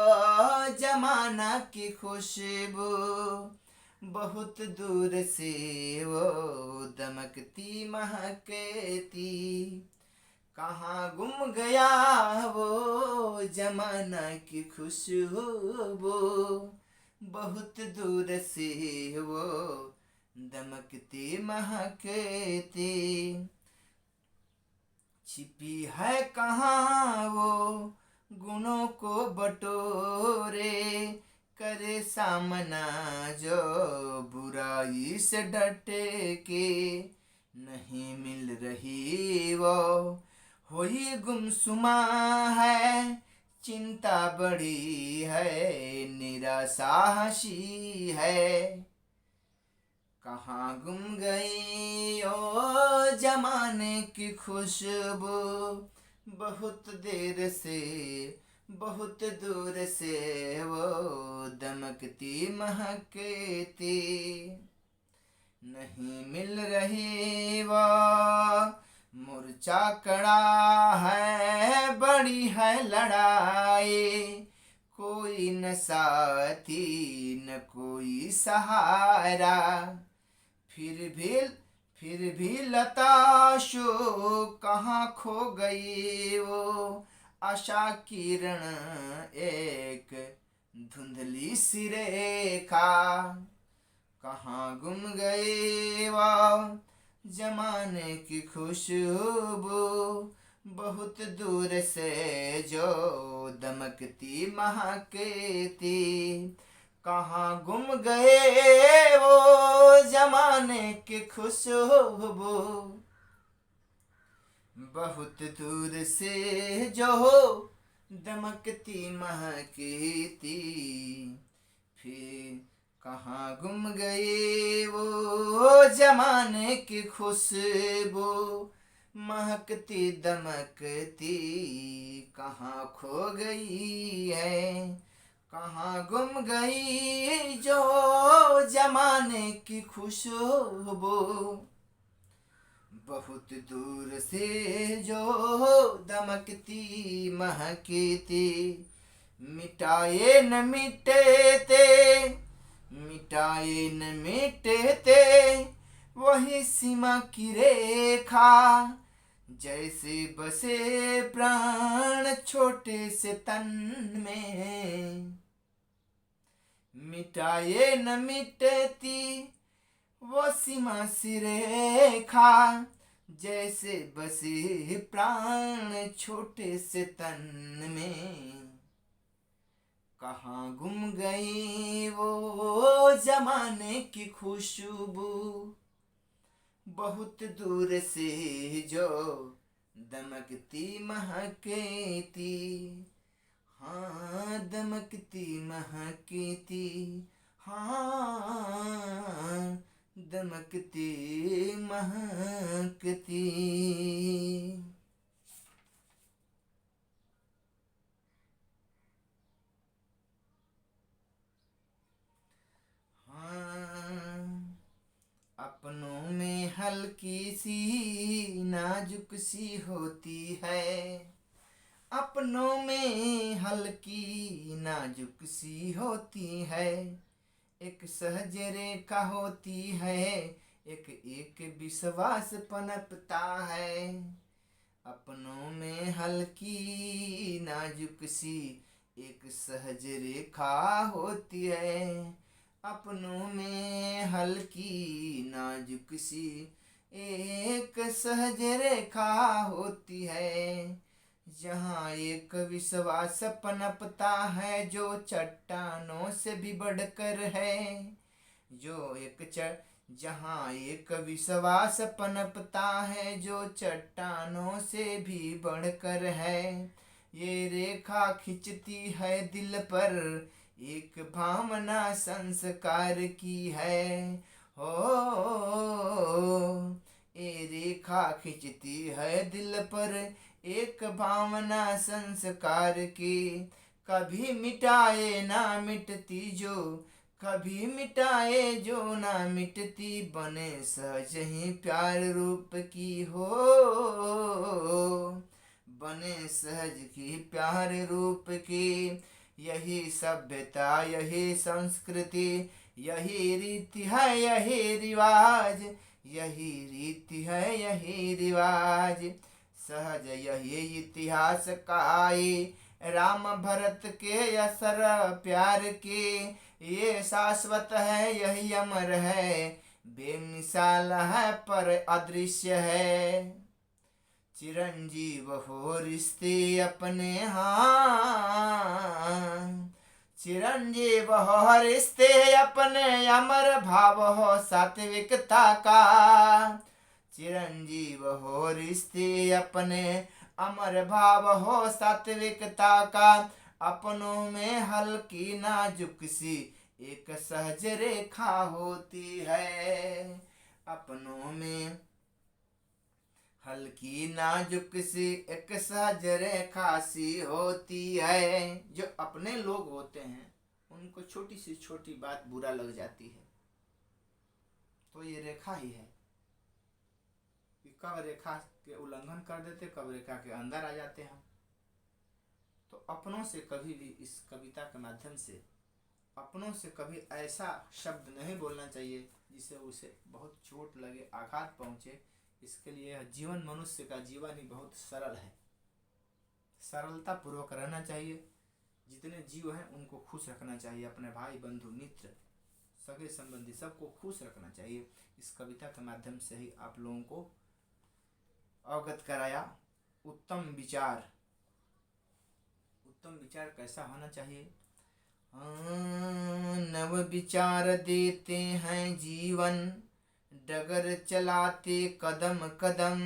जमाना की खुशबू, बहुत दूर से वो दमकती महकती, कहाँ गुम गया वो जमाना की खुशबू, बहुत दूर से वो दमकती महकती, छिपी है कहाँ वो गुणों को बटोरे, करे सामना जो बुराई से डटे के, नहीं मिल रही वो हुई गुमसुमा है, चिंता बड़ी है निराशा हंसी है, कहाँ गुम गई ओ जमाने की खुशबू, बहुत देर से बहुत दूर से वो दमकती महकती, नहीं मिल रही वो मूर्छा कड़ा है बड़ी है लड़ाई, कोई न साथी न कोई सहारा, फिर भी लताशो कहाँ खो गई वो, आशा किरण एक धुंधली सी रेखा, कहाँ गुम गए वो जमाने की खुशबू, बहुत दूर से जो दमकती महकती, कहाँ गुम गए वो जमाने की खुशबू, बहुत दूर से जो दमकती महकती, फिर कहाँ गुम गए वो जमाने की खुशबू। महकती दमकती कहाँ खो गई है, कहाँ गुम गई जो जमाने की खुशबू। बहुत दूर से जो दमकती महकती, मिटाए न मिटते, मिटाए न मिटते वही सीमा की रेखा। जैसे बसे प्राण छोटे से तन में, मिटाए न मिटती वो सीमा सी रेखा। जैसे बसे प्राण छोटे से तन में, कहाँ गुम गई वो जमाने की खुशबू। बहुत दूर से जो दमकती महकती, हाँ दमकती महकती, हाँ दमकती महकती। अपनों में हल्की सी नाजुक सी होती है, अपनों में हल्की नाजुक सी होती है। एक सहज रेखा होती है, एक एक विश्वास पनपता है। अपनों में हल्की नाजुक सी एक सहज रेखा होती है। अपनों में हल्की नाजुक सी एक सहज रेखा होती है। जहाँ एक विश्वास पनपता है जो चट्टानों से भी बढ़कर है, जो जहाँ एक विश्वास पनपता है जो चट्टानों से भी बढ़कर है। ये रेखा खिंचती है दिल पर एक भावना संस्कार की है। हो ये रेखा खिंचती है दिल पर एक भावना संस्कार की। कभी मिटाए ना मिटती जो, कभी मिटाए जो ना मिटती, बने सहज ही प्यार रूप की हो, बने सहज की प्यार रूप की। यही सभ्यता यही संस्कृति यही रीति है यही रिवाज, यही रीति है यही रिवाज। सहज यही इतिहास कहाई राम भरत के असर प्यार के। ये शाश्वत है यही अमर है, बेमिसाल है पर अदृश्य है। चिरंजीव हो रिश्ते अपने, हाँ चिरंजीव हो रिश्ते अपने, अमर भाव हो सात्विकता का। चिरंजीव हो रिश्ते अपने, अमर भाव हो सात्विकता का। अपनों में हल्की नाजुक सी एक सहज रेखा होती है, अपनों में हल्की नाजुक सी एक सहज रेखा सी होती है। जो अपने लोग होते हैं उनको छोटी सी छोटी बात बुरा लग जाती है, तो ये रेखा ही है कि कब रेखा के उल्लंघन कर देते, कब रेखा के अंदर आ जाते हैं। तो अपनों से कभी भी इस कविता के माध्यम से अपनों से कभी ऐसा शब्द नहीं बोलना चाहिए जिससे उसे बहुत चोट लगे, आघात पहुँचे। इसके लिए जीवन, मनुष्य का जीवन ही बहुत सरल है, सरलता पूर्वक रहना चाहिए। जितने जीव हैं उनको खुश रखना चाहिए, अपने भाई बंधु मित्र सगे संबंधी सबको खुश रखना चाहिए। इस कविता के माध्यम से ही आप लोगों को अवगत कराया। उत्तम विचार कैसा होना चाहिए? नव विचार देते हैं जीवन, डगर चलाते कदम कदम।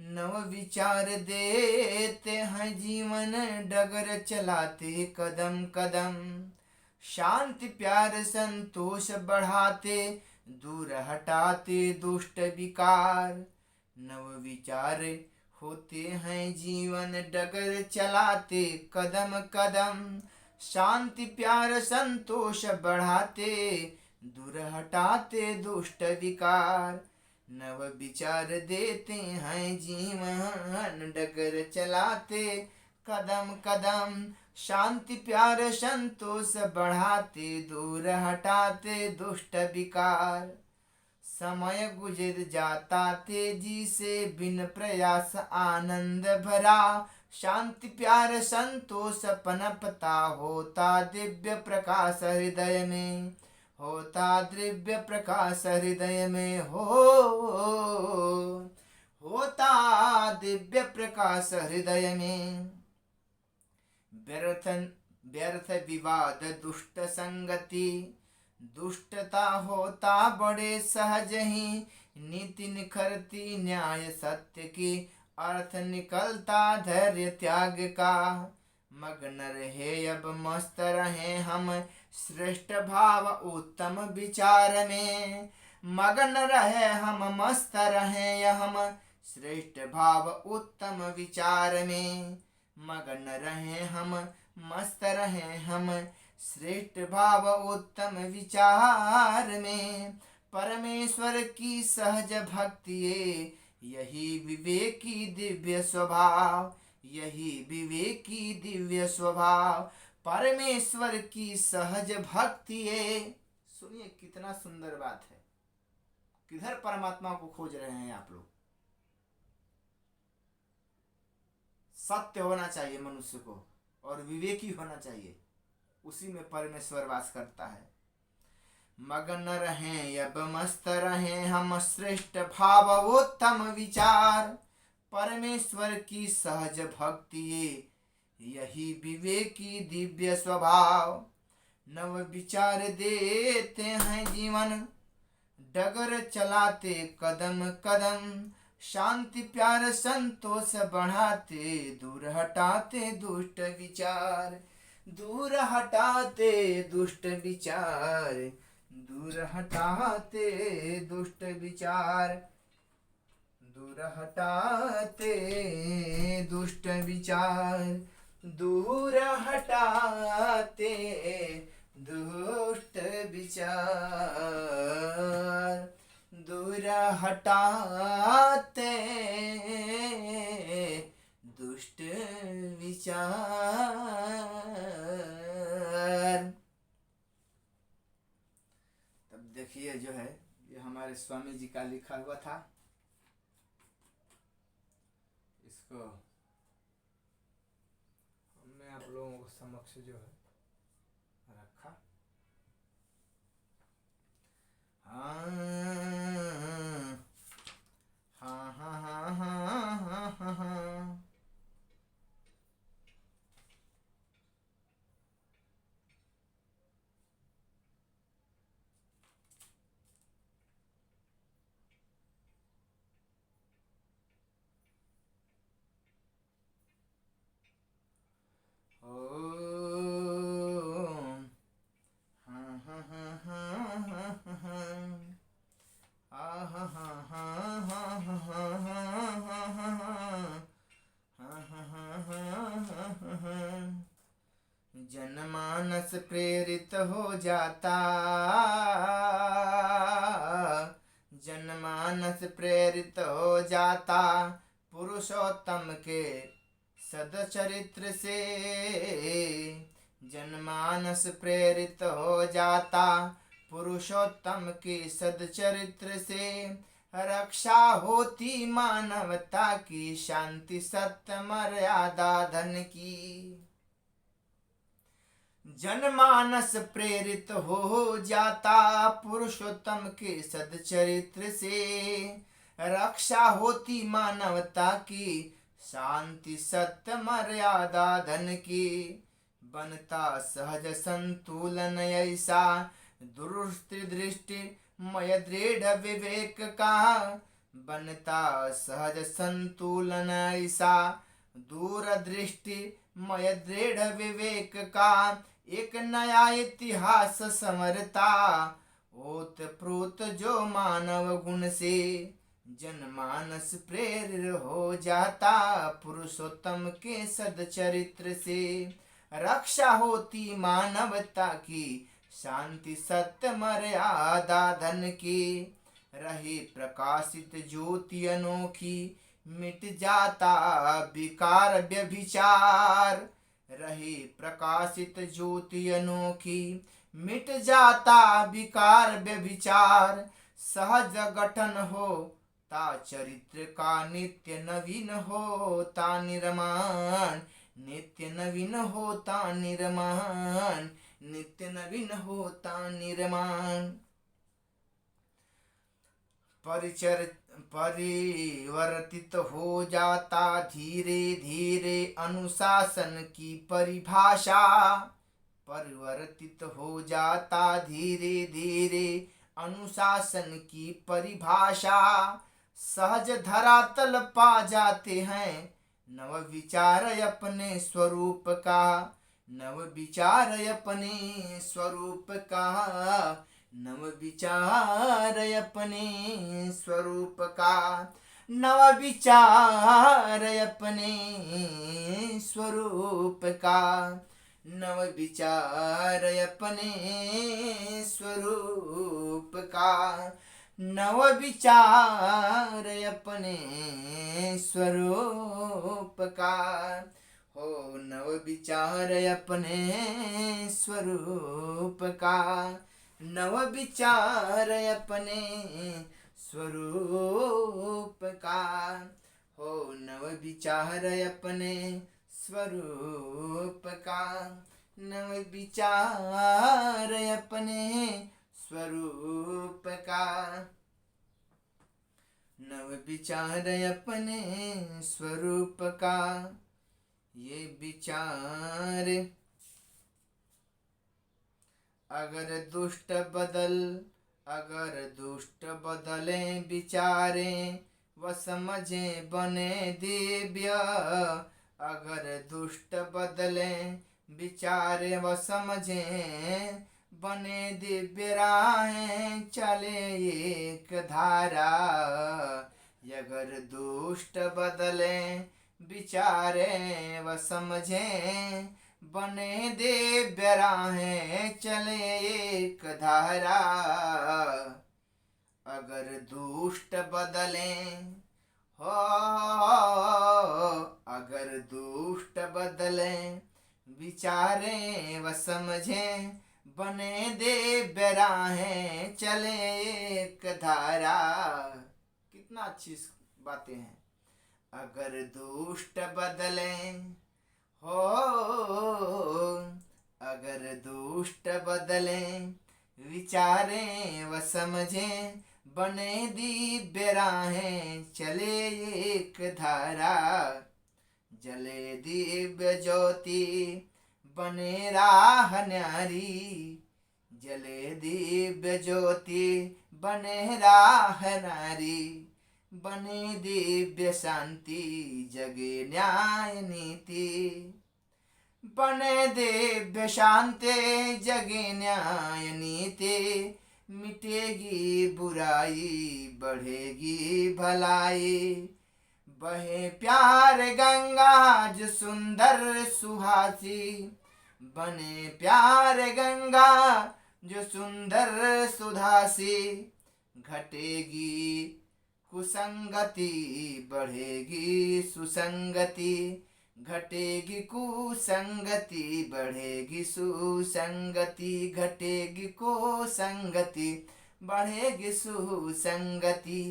नव विचार देते हैं जीवन डगर चलाते कदम कदम। शांति प्यार संतोष बढ़ाते दूर हटाते दुष्ट विकार। नव विचार होते हैं जीवन डगर चलाते कदम कदम। शांति प्यार संतोष बढ़ाते दूर हटाते दुष्ट विकार। नव विचार देते हैं जीवन डगर चलाते कदम कदम। शांति प्यार संतोष बढ़ाते दूर हटाते दुष्ट विकार। समय गुजर जाता तेजी से बिन प्रयास आनंद भरा। शांति प्यार संतोष पनपता होता दिव्य प्रकाश हृदय में। होता दिव्य प्रकाश हृदय में होता दिव्य प्रकाश हृदय में। व्यर्थ व्यर्थ विवाद दुष्ट संगति। दुष्टता होता बड़े सहज ही। नीति निखरती न्याय सत्य की। अर्थ निकलता धैर्य त्याग का। मग्न रहे अब मस्त रहे हम श्रेष्ठ भाव उत्तम विचार में। मग्न रहे हम मस्त रहे हम श्रेष्ठ भाव उत्तम विचार में। मग्न रहे हम मस्त रहे हम श्रेष्ठ भाव उत्तम विचार में। परमेश्वर की सहज भक्ति यही विवेकी दिव्य स्वभाव। यही विवेकी दिव्य स्वभाव। परमेश्वर की सहज भक्ति सुनिए कितना सुंदर बात है। किधर परमात्मा को खोज रहे हैं आप लोग। सत्य होना चाहिए मनुष्य को और विवेकी होना चाहिए, उसी में परमेश्वर वास करता है। मग्न रहें अब मस्त रहें हम श्रेष्ठ भाव उत्तम विचार। परमेश्वर की सहज भक्ति यही विवेकी दिव्य स्वभाव। नव विचार देते हैं जीवन डगर चलाते कदम कदम। शांति प्यार संतोष बढ़ाते दूर हटाते दुष्ट विचार। दूर हटाते दुष्ट विचार। दूर हटाते दुष्ट विचार। दूर हटाते दुष्ट विचार। दूर हटाते दुष्ट विचार। दूर हटाते दुष्ट विचार। तब देखिए जो है ये हमारे स्वामी जी का लिखा हुआ था। इसको हमने आप लोगों को समक्ष जो है रखा। हाँ हाँ हाँ हाँ हाँ हाँ हाँ। जनमानस प्रेरित हो जाता। जनमानस प्रेरित हो जाता पुरुषोत्तम के सदचरित्र से। जनमानस प्रेरित हो जाता पुरुषोत्तम के सदचरित्र से। रक्षा होती मानवता की शांति सत्य मर्यादा धन की। जनमानस प्रेरित हो जाता पुरुषोत्तम के सदचरित्र से। रक्षा होती मानवता की शांति सत्य मर्यादा धन की। बनता सहज संतुलन ऐसा दुरुस्ति दृष्टि मय दृढ़ विवेक का। बनता सहज संतुलन ऐसा, दूरदृष्टि मय दृढ़ विवेक का, एक नया इतिहास समरता, ओत प्रोत जो मानव गुण से, जनमानस प्रेरित हो जाता, पुरुषोत्तम के सदचरित्र से, रक्षा होती मानवता की, शांति सत्य मर्यादा धन की, रहे प्रकाशित ज्योति अनोखी, मिट जाता विकार व्यभिचार, रहे प्रकाशित ज्योति अनोखी, मिट जाता विकार व्यभिचार, सहज गठन होता चरित्र का, नित्य नवीन होता निर्माण, नित्य नवीन होता निर्माण, नित्य नवीन होता निर्माण। परिवर्तित हो जाता धीरे धीरे अनुशासन की परिभाषा, परिवर्तित हो जाता धीरे धीरे अनुशासन की परिभाषा, सहज धरातल पा जाते हैं नव विचार अपने स्वरूप का, नव विचार अपने स्वरूप का, नव विचार अपने स्वरूप का, नव विचार अपने स्वरूप का, नव विचार अपने स्वरूप का, नव विचार अपने स्वरूप का, हो नव विचार अपने स्वरूप का, नव विचार अपने स्वरूप का, हो नव विचार अपने स्वरूप का, नव विचार अपने स्वरूप का, नव विचार अपने स्वरूप का। ये विचार अगर दुष्ट बदलें विचारें, व समझें बने दिव्य, अगर दुष्ट बदलें विचारें व समझें बने दिव्य राहें, चले एक धारा, अगर दुष्ट बदलें विचारें व समझें बने दिव्य राहें, चले एक धारा, अगर दुष्ट बदलें हो, अगर दुष्ट बदलें विचारें व समझें बने दिव्य राहें, चले एक धारा। कितना अच्छी बातें हैं। अगर दुष्ट बदलें हो, अगर दुष्ट बदलें विचारें व समझें बने दिव्य राहें, चले एक धारा, जले दिव्य ज्योति बने राह न्यारी, जले दिव्य ज्योति बने राह नारी, बने दिव्य शांति जगे न्याय नीति, बने दिव्य शांति जगे न्याय नीति, मिटेगी बुराई बढ़ेगी भलाई, बहे प्यार गंगा जो सुंदर सुहासी, बने प्यार गंगा जो सुंदर सुधासी, घटेगी कुसंगति बढ़ेगी सुसंगति, घटेगी कुसंगति बढ़ेगी सुसंगति, घटेगी कुसंगति बढ़ेगी सुसंगति,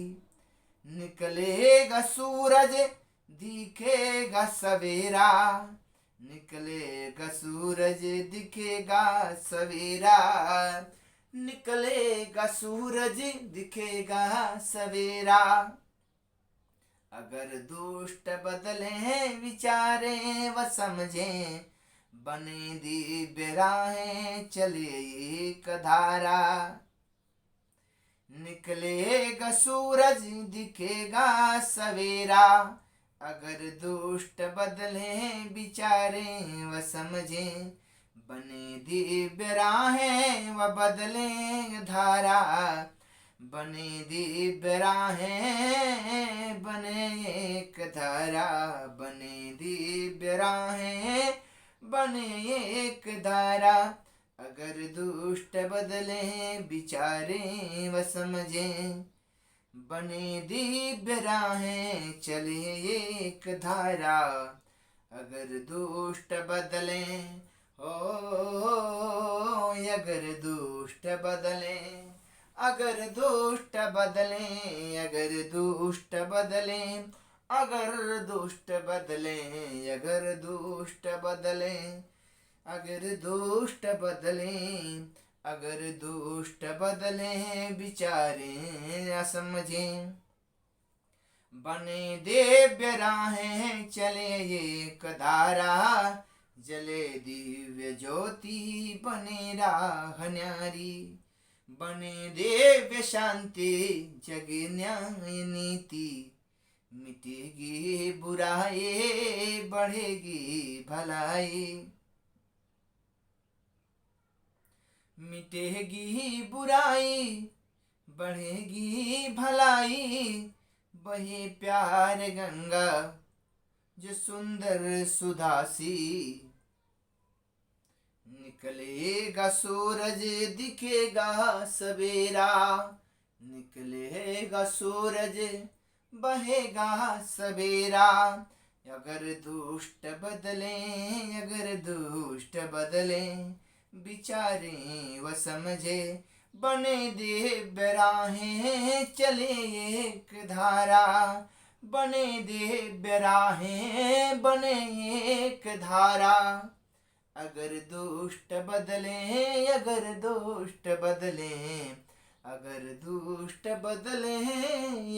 निकलेगा सूरज दिखेगा सवेरा, निकलेगा सूरज दिखेगा सवेरा, निकलेगा सूरज दिखेगा सवेरा, अगर दुष्ट बदलें विचारें व समझें बने दिव्य राहें, चले एक धारा, निकलेगा सूरज दिखेगा सवेरा, अगर दुष्ट बदले बिचारे व समझे, बने दिव्य राहें व बदले धारा, बने दिव्य राहें बने एक धारा, बने दिव्य राहें बने एक धारा, अगर दुष्ट बदले बिचारे व समझे, बने दिव्य राहें चले एक धारा, अगर दुष्ट बदले हो, अगर दुष्ट बदले, अगर दुष्ट बदले, अगर दुष्ट बदले, अगर दुष्ट बदले, अगर दुष्ट बदले, अगर दुष्ट बदले, अगर दुष्ट बदले बिचारे असमझे, बने दिव्य राहें चले एक धारा, जले दिव्य ज्योति बने राह न्यारी, बने दिव्य शांति जगे न्याय नीति, मिटेगी बुराई बढ़ेगी भलाई, मिटेगी बुराई बढ़ेगी भलाई, बहे प्यार गंगा जो सुंदर सुधासी, निकलेगा सूरज दिखेगा सवेरा, निकलेगा सूरज बहेगा सवेरा, अगर दुष्ट बदले, अगर दुष्ट बदले बिचारे व समझे, बने दिव्य राहें चले एक धारा, बने दिव्य राहें बने एक धारा, अगर दुष्ट बदले, अगर दुष्ट बदले, अगर दुष्ट बदले,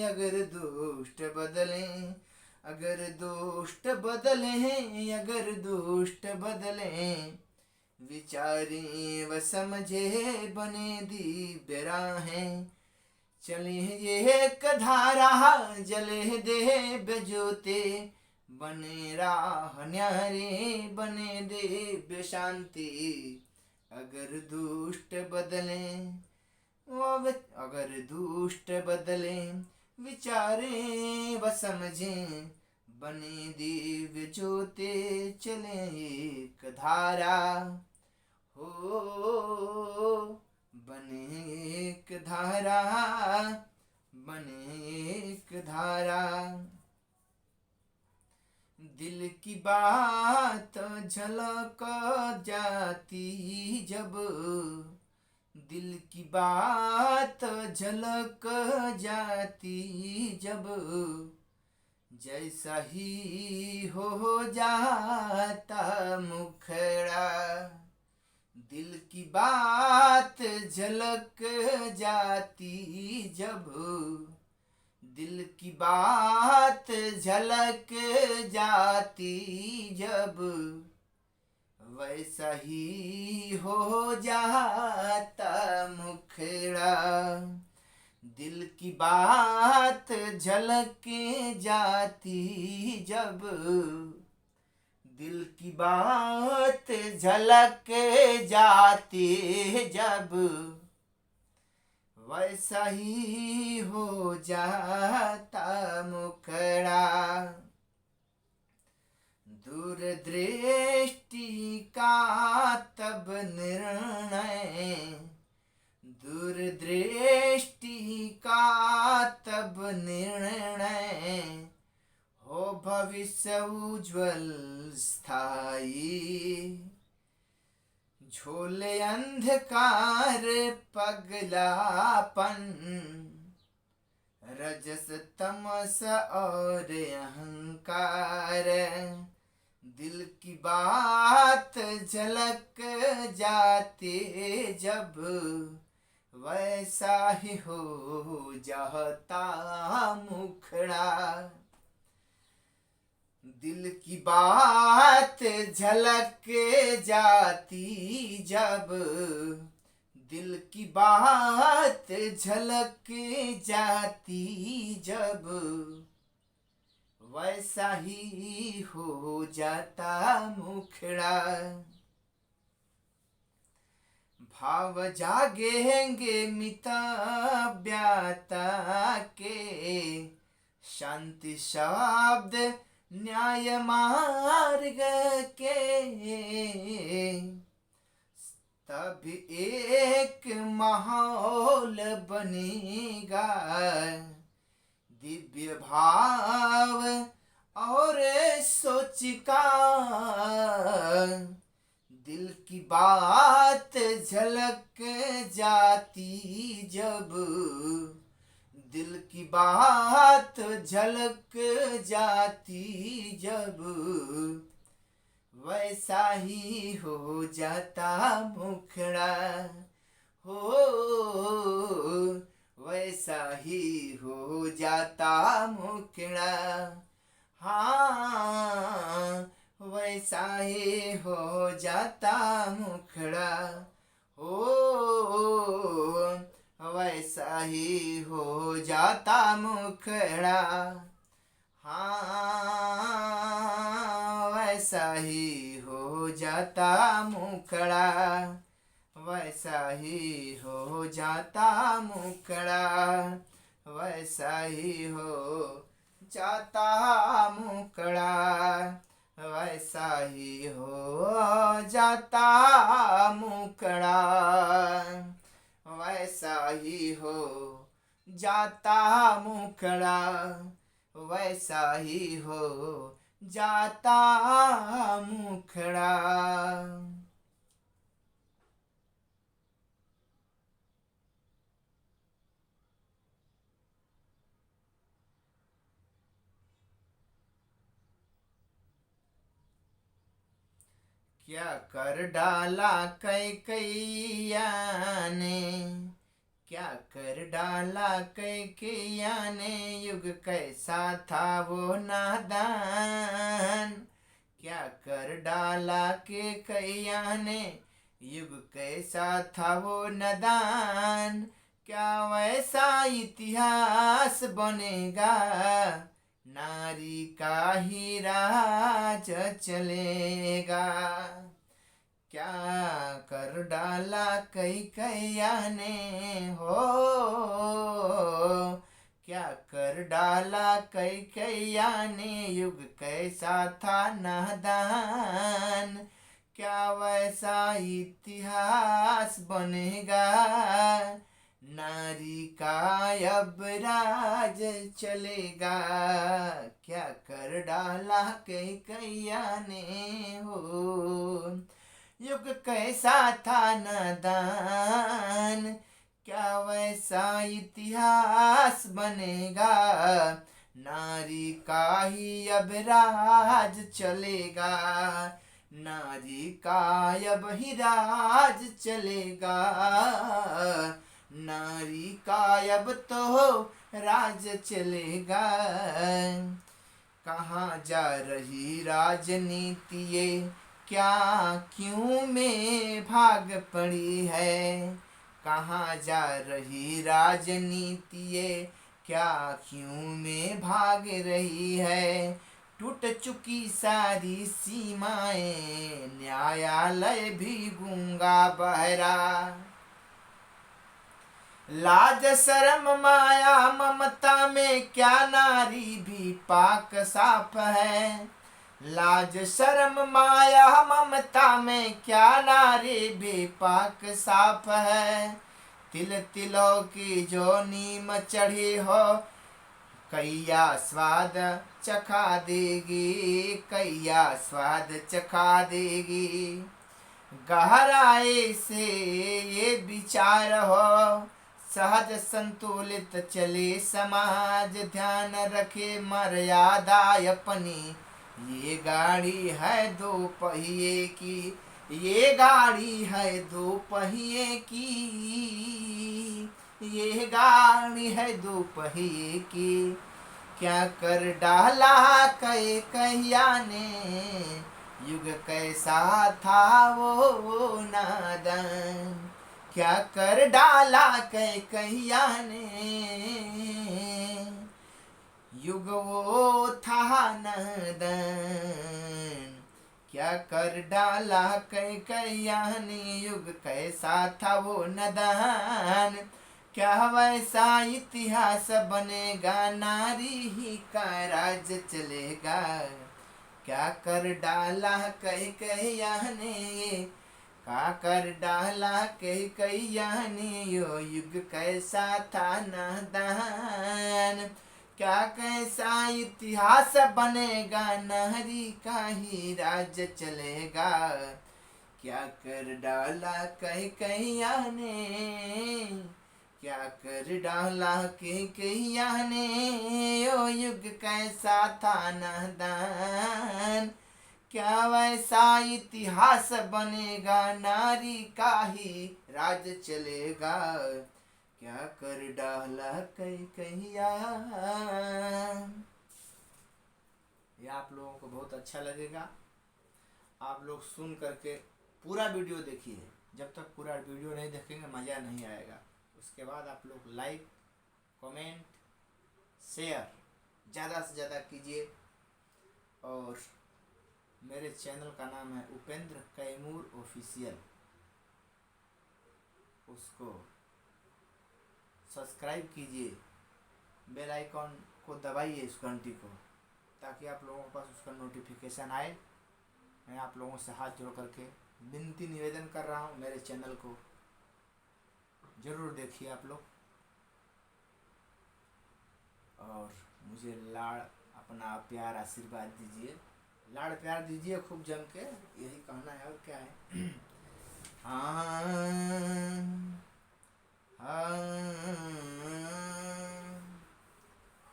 अगर दुष्ट बदले, अगर दुष्ट बदले, अगर दुष्ट बदले, विचारे व समझे बने दिव्य राहें चले एक धारा, जले दिव्य ज्योति बने राह न्यारे, बने दिव्य शांति, अगर दुष्ट बदले, अगर दुष्ट बदले विचारे व समझे, बने दिव्य ज्योति चले एक धारा, हो बने एक धारा, बने एक धारा, दिल की बात झलक जाती जब, दिल की बात झलक जाती जब, जैसा ही हो जाता मुखड़ा, दिल की बात झलक जाती जब, दिल की बात झलक जाती जब, वैसा ही हो जाता मुखड़ा, दिल की बात झलक जाती जब, दिल की बात झलक जाती जब, वैसा ही हो जाता मुखड़ा, दूरदृष्टि का तब निर्णय, दूरदृष्टि का तब निर्णय, हो भविष्य उज्ज्वल स्थायी, झोले अंधकार पगलापन, रजस तमस और अहंकार, दिल की बात झलक जाते जब, वैसा ही हो जाता मुखड़ा, दिल की बात झलक जाती जब, दिल की बात झलक जाती जब वैसा ही हो जाता मुखड़ा। भाव जागेंगे मिता ब्याता के शांति शब्द न्याय मार्ग के। तब एक माहौल बनेगा दिव्य भाव और सोच का। दिल की बात झलक जाती जब, दिल की बात झलक जाती जब वैसा ही हो जाता मुखड़ा। हो वैसा ही हो जाता मुखड़ा। हाँ वैसा ही हो जाता मुखड़ा। हो वैसा ही हो जाता मुखड़ा। हाँ वैसा ही हो जाता मुखड़ा। वैसा ही हो जाता मुखड़ा। वैसा ही हो जाता मुखड़ा। वैसा ही हो जाता मुखड़ा। वैसा ही हो जाता मुखड़ा। वैसा ही हो जाता मुखड़ा। क्या कर डाला कैकैया ने, क्या कर डाला कैकैया ने, युग कैसा था वो नादान। क्या कर डाला कैकैया ने, युग कैसा था वो नादान। क्या वैसा इतिहास बनेगा, नारी का ही राज चलेगा। क्या कर डाला कैकैया ने हो, क्या कर डाला कैकैया ने, युग कैसा था नादान। क्या वैसा इतिहास बनेगा, नारी का अब राज चलेगा। क्या कर डाला कैकैया ने हो, युग कैसा था नादान। क्या वैसा इतिहास बनेगा, नारी का ही अब राज चलेगा। नारी का अब ही राज चलेगा। नारी का अब तो राज चलेगा। कहाँ जा रही राजनीति ये, क्या क्यों में भाग पड़ी है। कहाँ जा रही राजनीति ये, क्या क्यों में भाग रही है। टूट चुकी सारी सीमाएं, न्यायालय भी गूंगा बहरा। लाज शर्म माया ममता में क्या नारी भी पाक साफ है। लाज शर्म माया ममता में क्या नारी भी पाक साफ है। तिल तिलों की जो नीम चढ़ी हो, कैया स्वाद चखा देगी, कैया स्वाद चखा देगी। गहराई से ये विचार हो, सहज संतुलित चले समाज, ध्यान रखे मर्यादा अपनी। ये गाड़ी है दो पहिए की, ये गाड़ी है दो पहिए की, ये गाड़ी है दो पहिए की। क्या कर डाला कैकैया ने, युग कैसा था वो नादान। क्या कर डाला कैकैया ने, युग वो था नंदन। क्या कर डाला कैकैया ने, युग कैसा था वो नदन। क्या वैसा इतिहास बनेगा, नारी ही का राज चलेगा। क्या कर डाला कैकैया ने, का कर डाला कैकैया ने, यो युग कैसा था नादान। क्या कैसा इतिहास बनेगा, नारी का ही राज चलेगा। क्या कर डाला कैकैया ने, क्या कर डाला कैकैया ने, यो युग कैसा था नादान। क्या वैसा इतिहास बनेगा, नारी का ही राज चलेगा। क्या कर डाला कैकैया। ये आप लोगों को बहुत अच्छा लगेगा। आप लोग सुन करके पूरा वीडियो देखिए। जब तक पूरा वीडियो नहीं देखेंगे मज़ा नहीं आएगा। उसके बाद आप लोग लाइक, कमेंट, शेयर ज़्यादा से ज़्यादा कीजिए। और मेरे चैनल का नाम है उपेंद्र कैमूर ऑफिशियल, उसको सब्सक्राइब कीजिए। बेल आइकॉन को दबाइए, इस घंटी को, ताकि आप लोगों के पास उसका नोटिफिकेशन आए। मैं आप लोगों से हाथ जोड़ करके विनती निवेदन कर रहा हूँ, मेरे चैनल को ज़रूर देखिए आप लोग। और मुझे लाड़ अपना प्यार आशीर्वाद दीजिए, लाड़ प्यार दीजिए खूब जम के, यही कहना है और क्या है। हाँ हाँ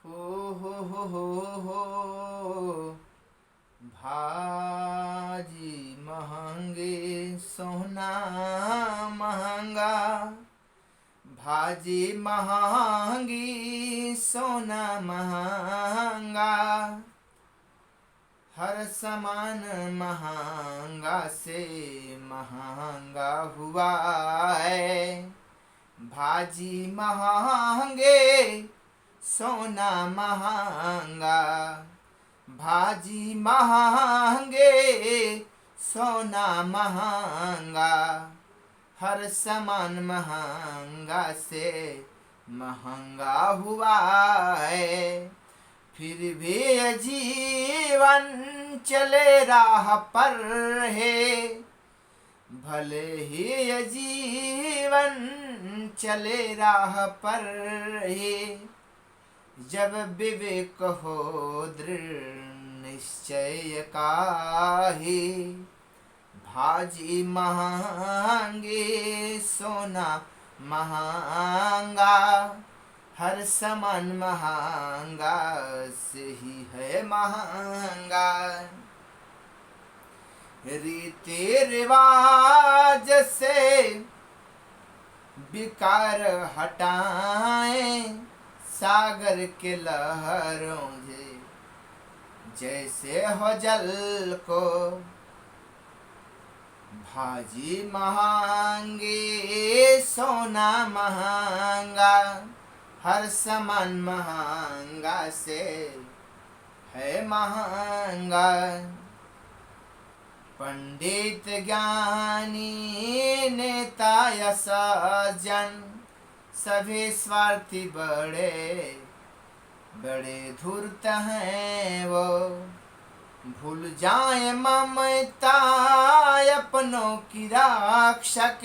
हो भाजी महंगे सोना महंगा, भाजी महंगी सोना महंगा। हर सामान महंगा से महंगा हुआ है। भाजी महंगे सोना महंगा, भाजी महंगे सोना महंगा। हर सामान महंगा से महंगा हुआ है। फिर भी जीवन चले राह पर है, भले ही जीवन चले राह पर है। जब विवेक हो दृढ़ निश्चय का ही, भाजी महंगे सोना महंगा। हर सामान महंगा से ही है महंगा। रीति रिवाज से विकार हटाएं, सागर के लहरों से जैसे हो जल को। भाजी महंगे सोना महंगा, हर सामान महंगा से है महंगा। पंडित ज्ञानी नेता या सज्जन सभी स्वार्थी बड़े बड़े धूर्त हैं वो। भूल जाए ममता अपनों की रक्षक,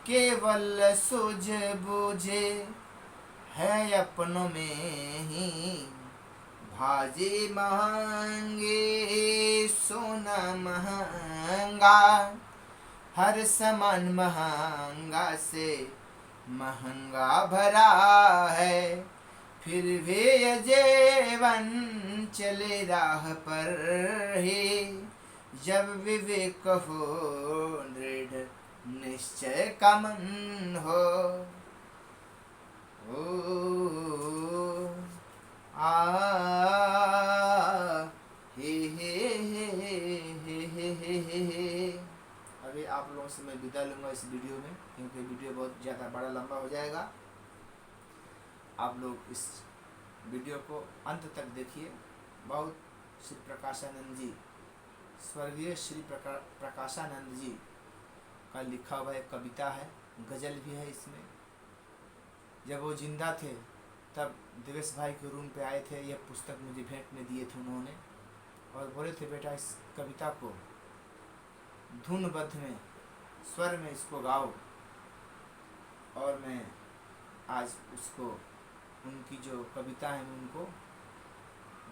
केवल सूझ बूझे है अपनों में ही। भाजी महंगे सोना महंगा, हर सामान महंगा से महंगा भरा है। फिर भी ये जीवन चले राह पर ही, जब विवेक हो दृढ़ निश्चय का मन हो। हे हे हे हे हे हे हे हे। अभी आप लोगों से मैं विदा लूँगा इस वीडियो में, क्योंकि वीडियो बहुत ज़्यादा बड़ा लंबा हो जाएगा। आप लोग इस वीडियो को अंत तक देखिए। बहुत श्री प्रकाशानंद जी, स्वर्गीय श्री प्रकाशानंद जी का लिखा हुआ एक कविता है, गज़ल भी है इसमें। जब वो जिंदा थे तब देवेश भाई के रूम पे आए थे, यह पुस्तक मुझे भेंट में दिए थे उन्होंने, और बोले थे बेटा इस कविता को धुनबद्ध में, स्वर में इसको गाओ। और मैं आज उसको, उनकी जो कविता है मैं उनको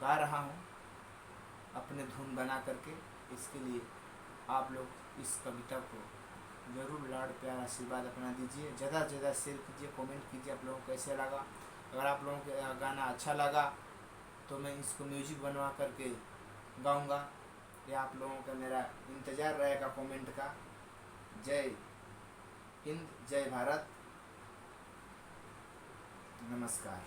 गा रहा हूँ अपने धुन बना करके। इसके लिए आप लोग इस कविता को ज़रूर लाड़ प्यार आशीर्वाद अपना दीजिए, ज़्यादा से ज़्यादा शेयर कीजिए, कमेंट कीजिए आप लोगों को कैसे लगा। अगर आप लोगों को गाना अच्छा लगा तो मैं इसको म्यूजिक बनवा करके गाऊंगा। ये आप लोगों का मेरा इंतज़ार रहेगा कमेंट का। जय हिंद, जय भारत, नमस्कार।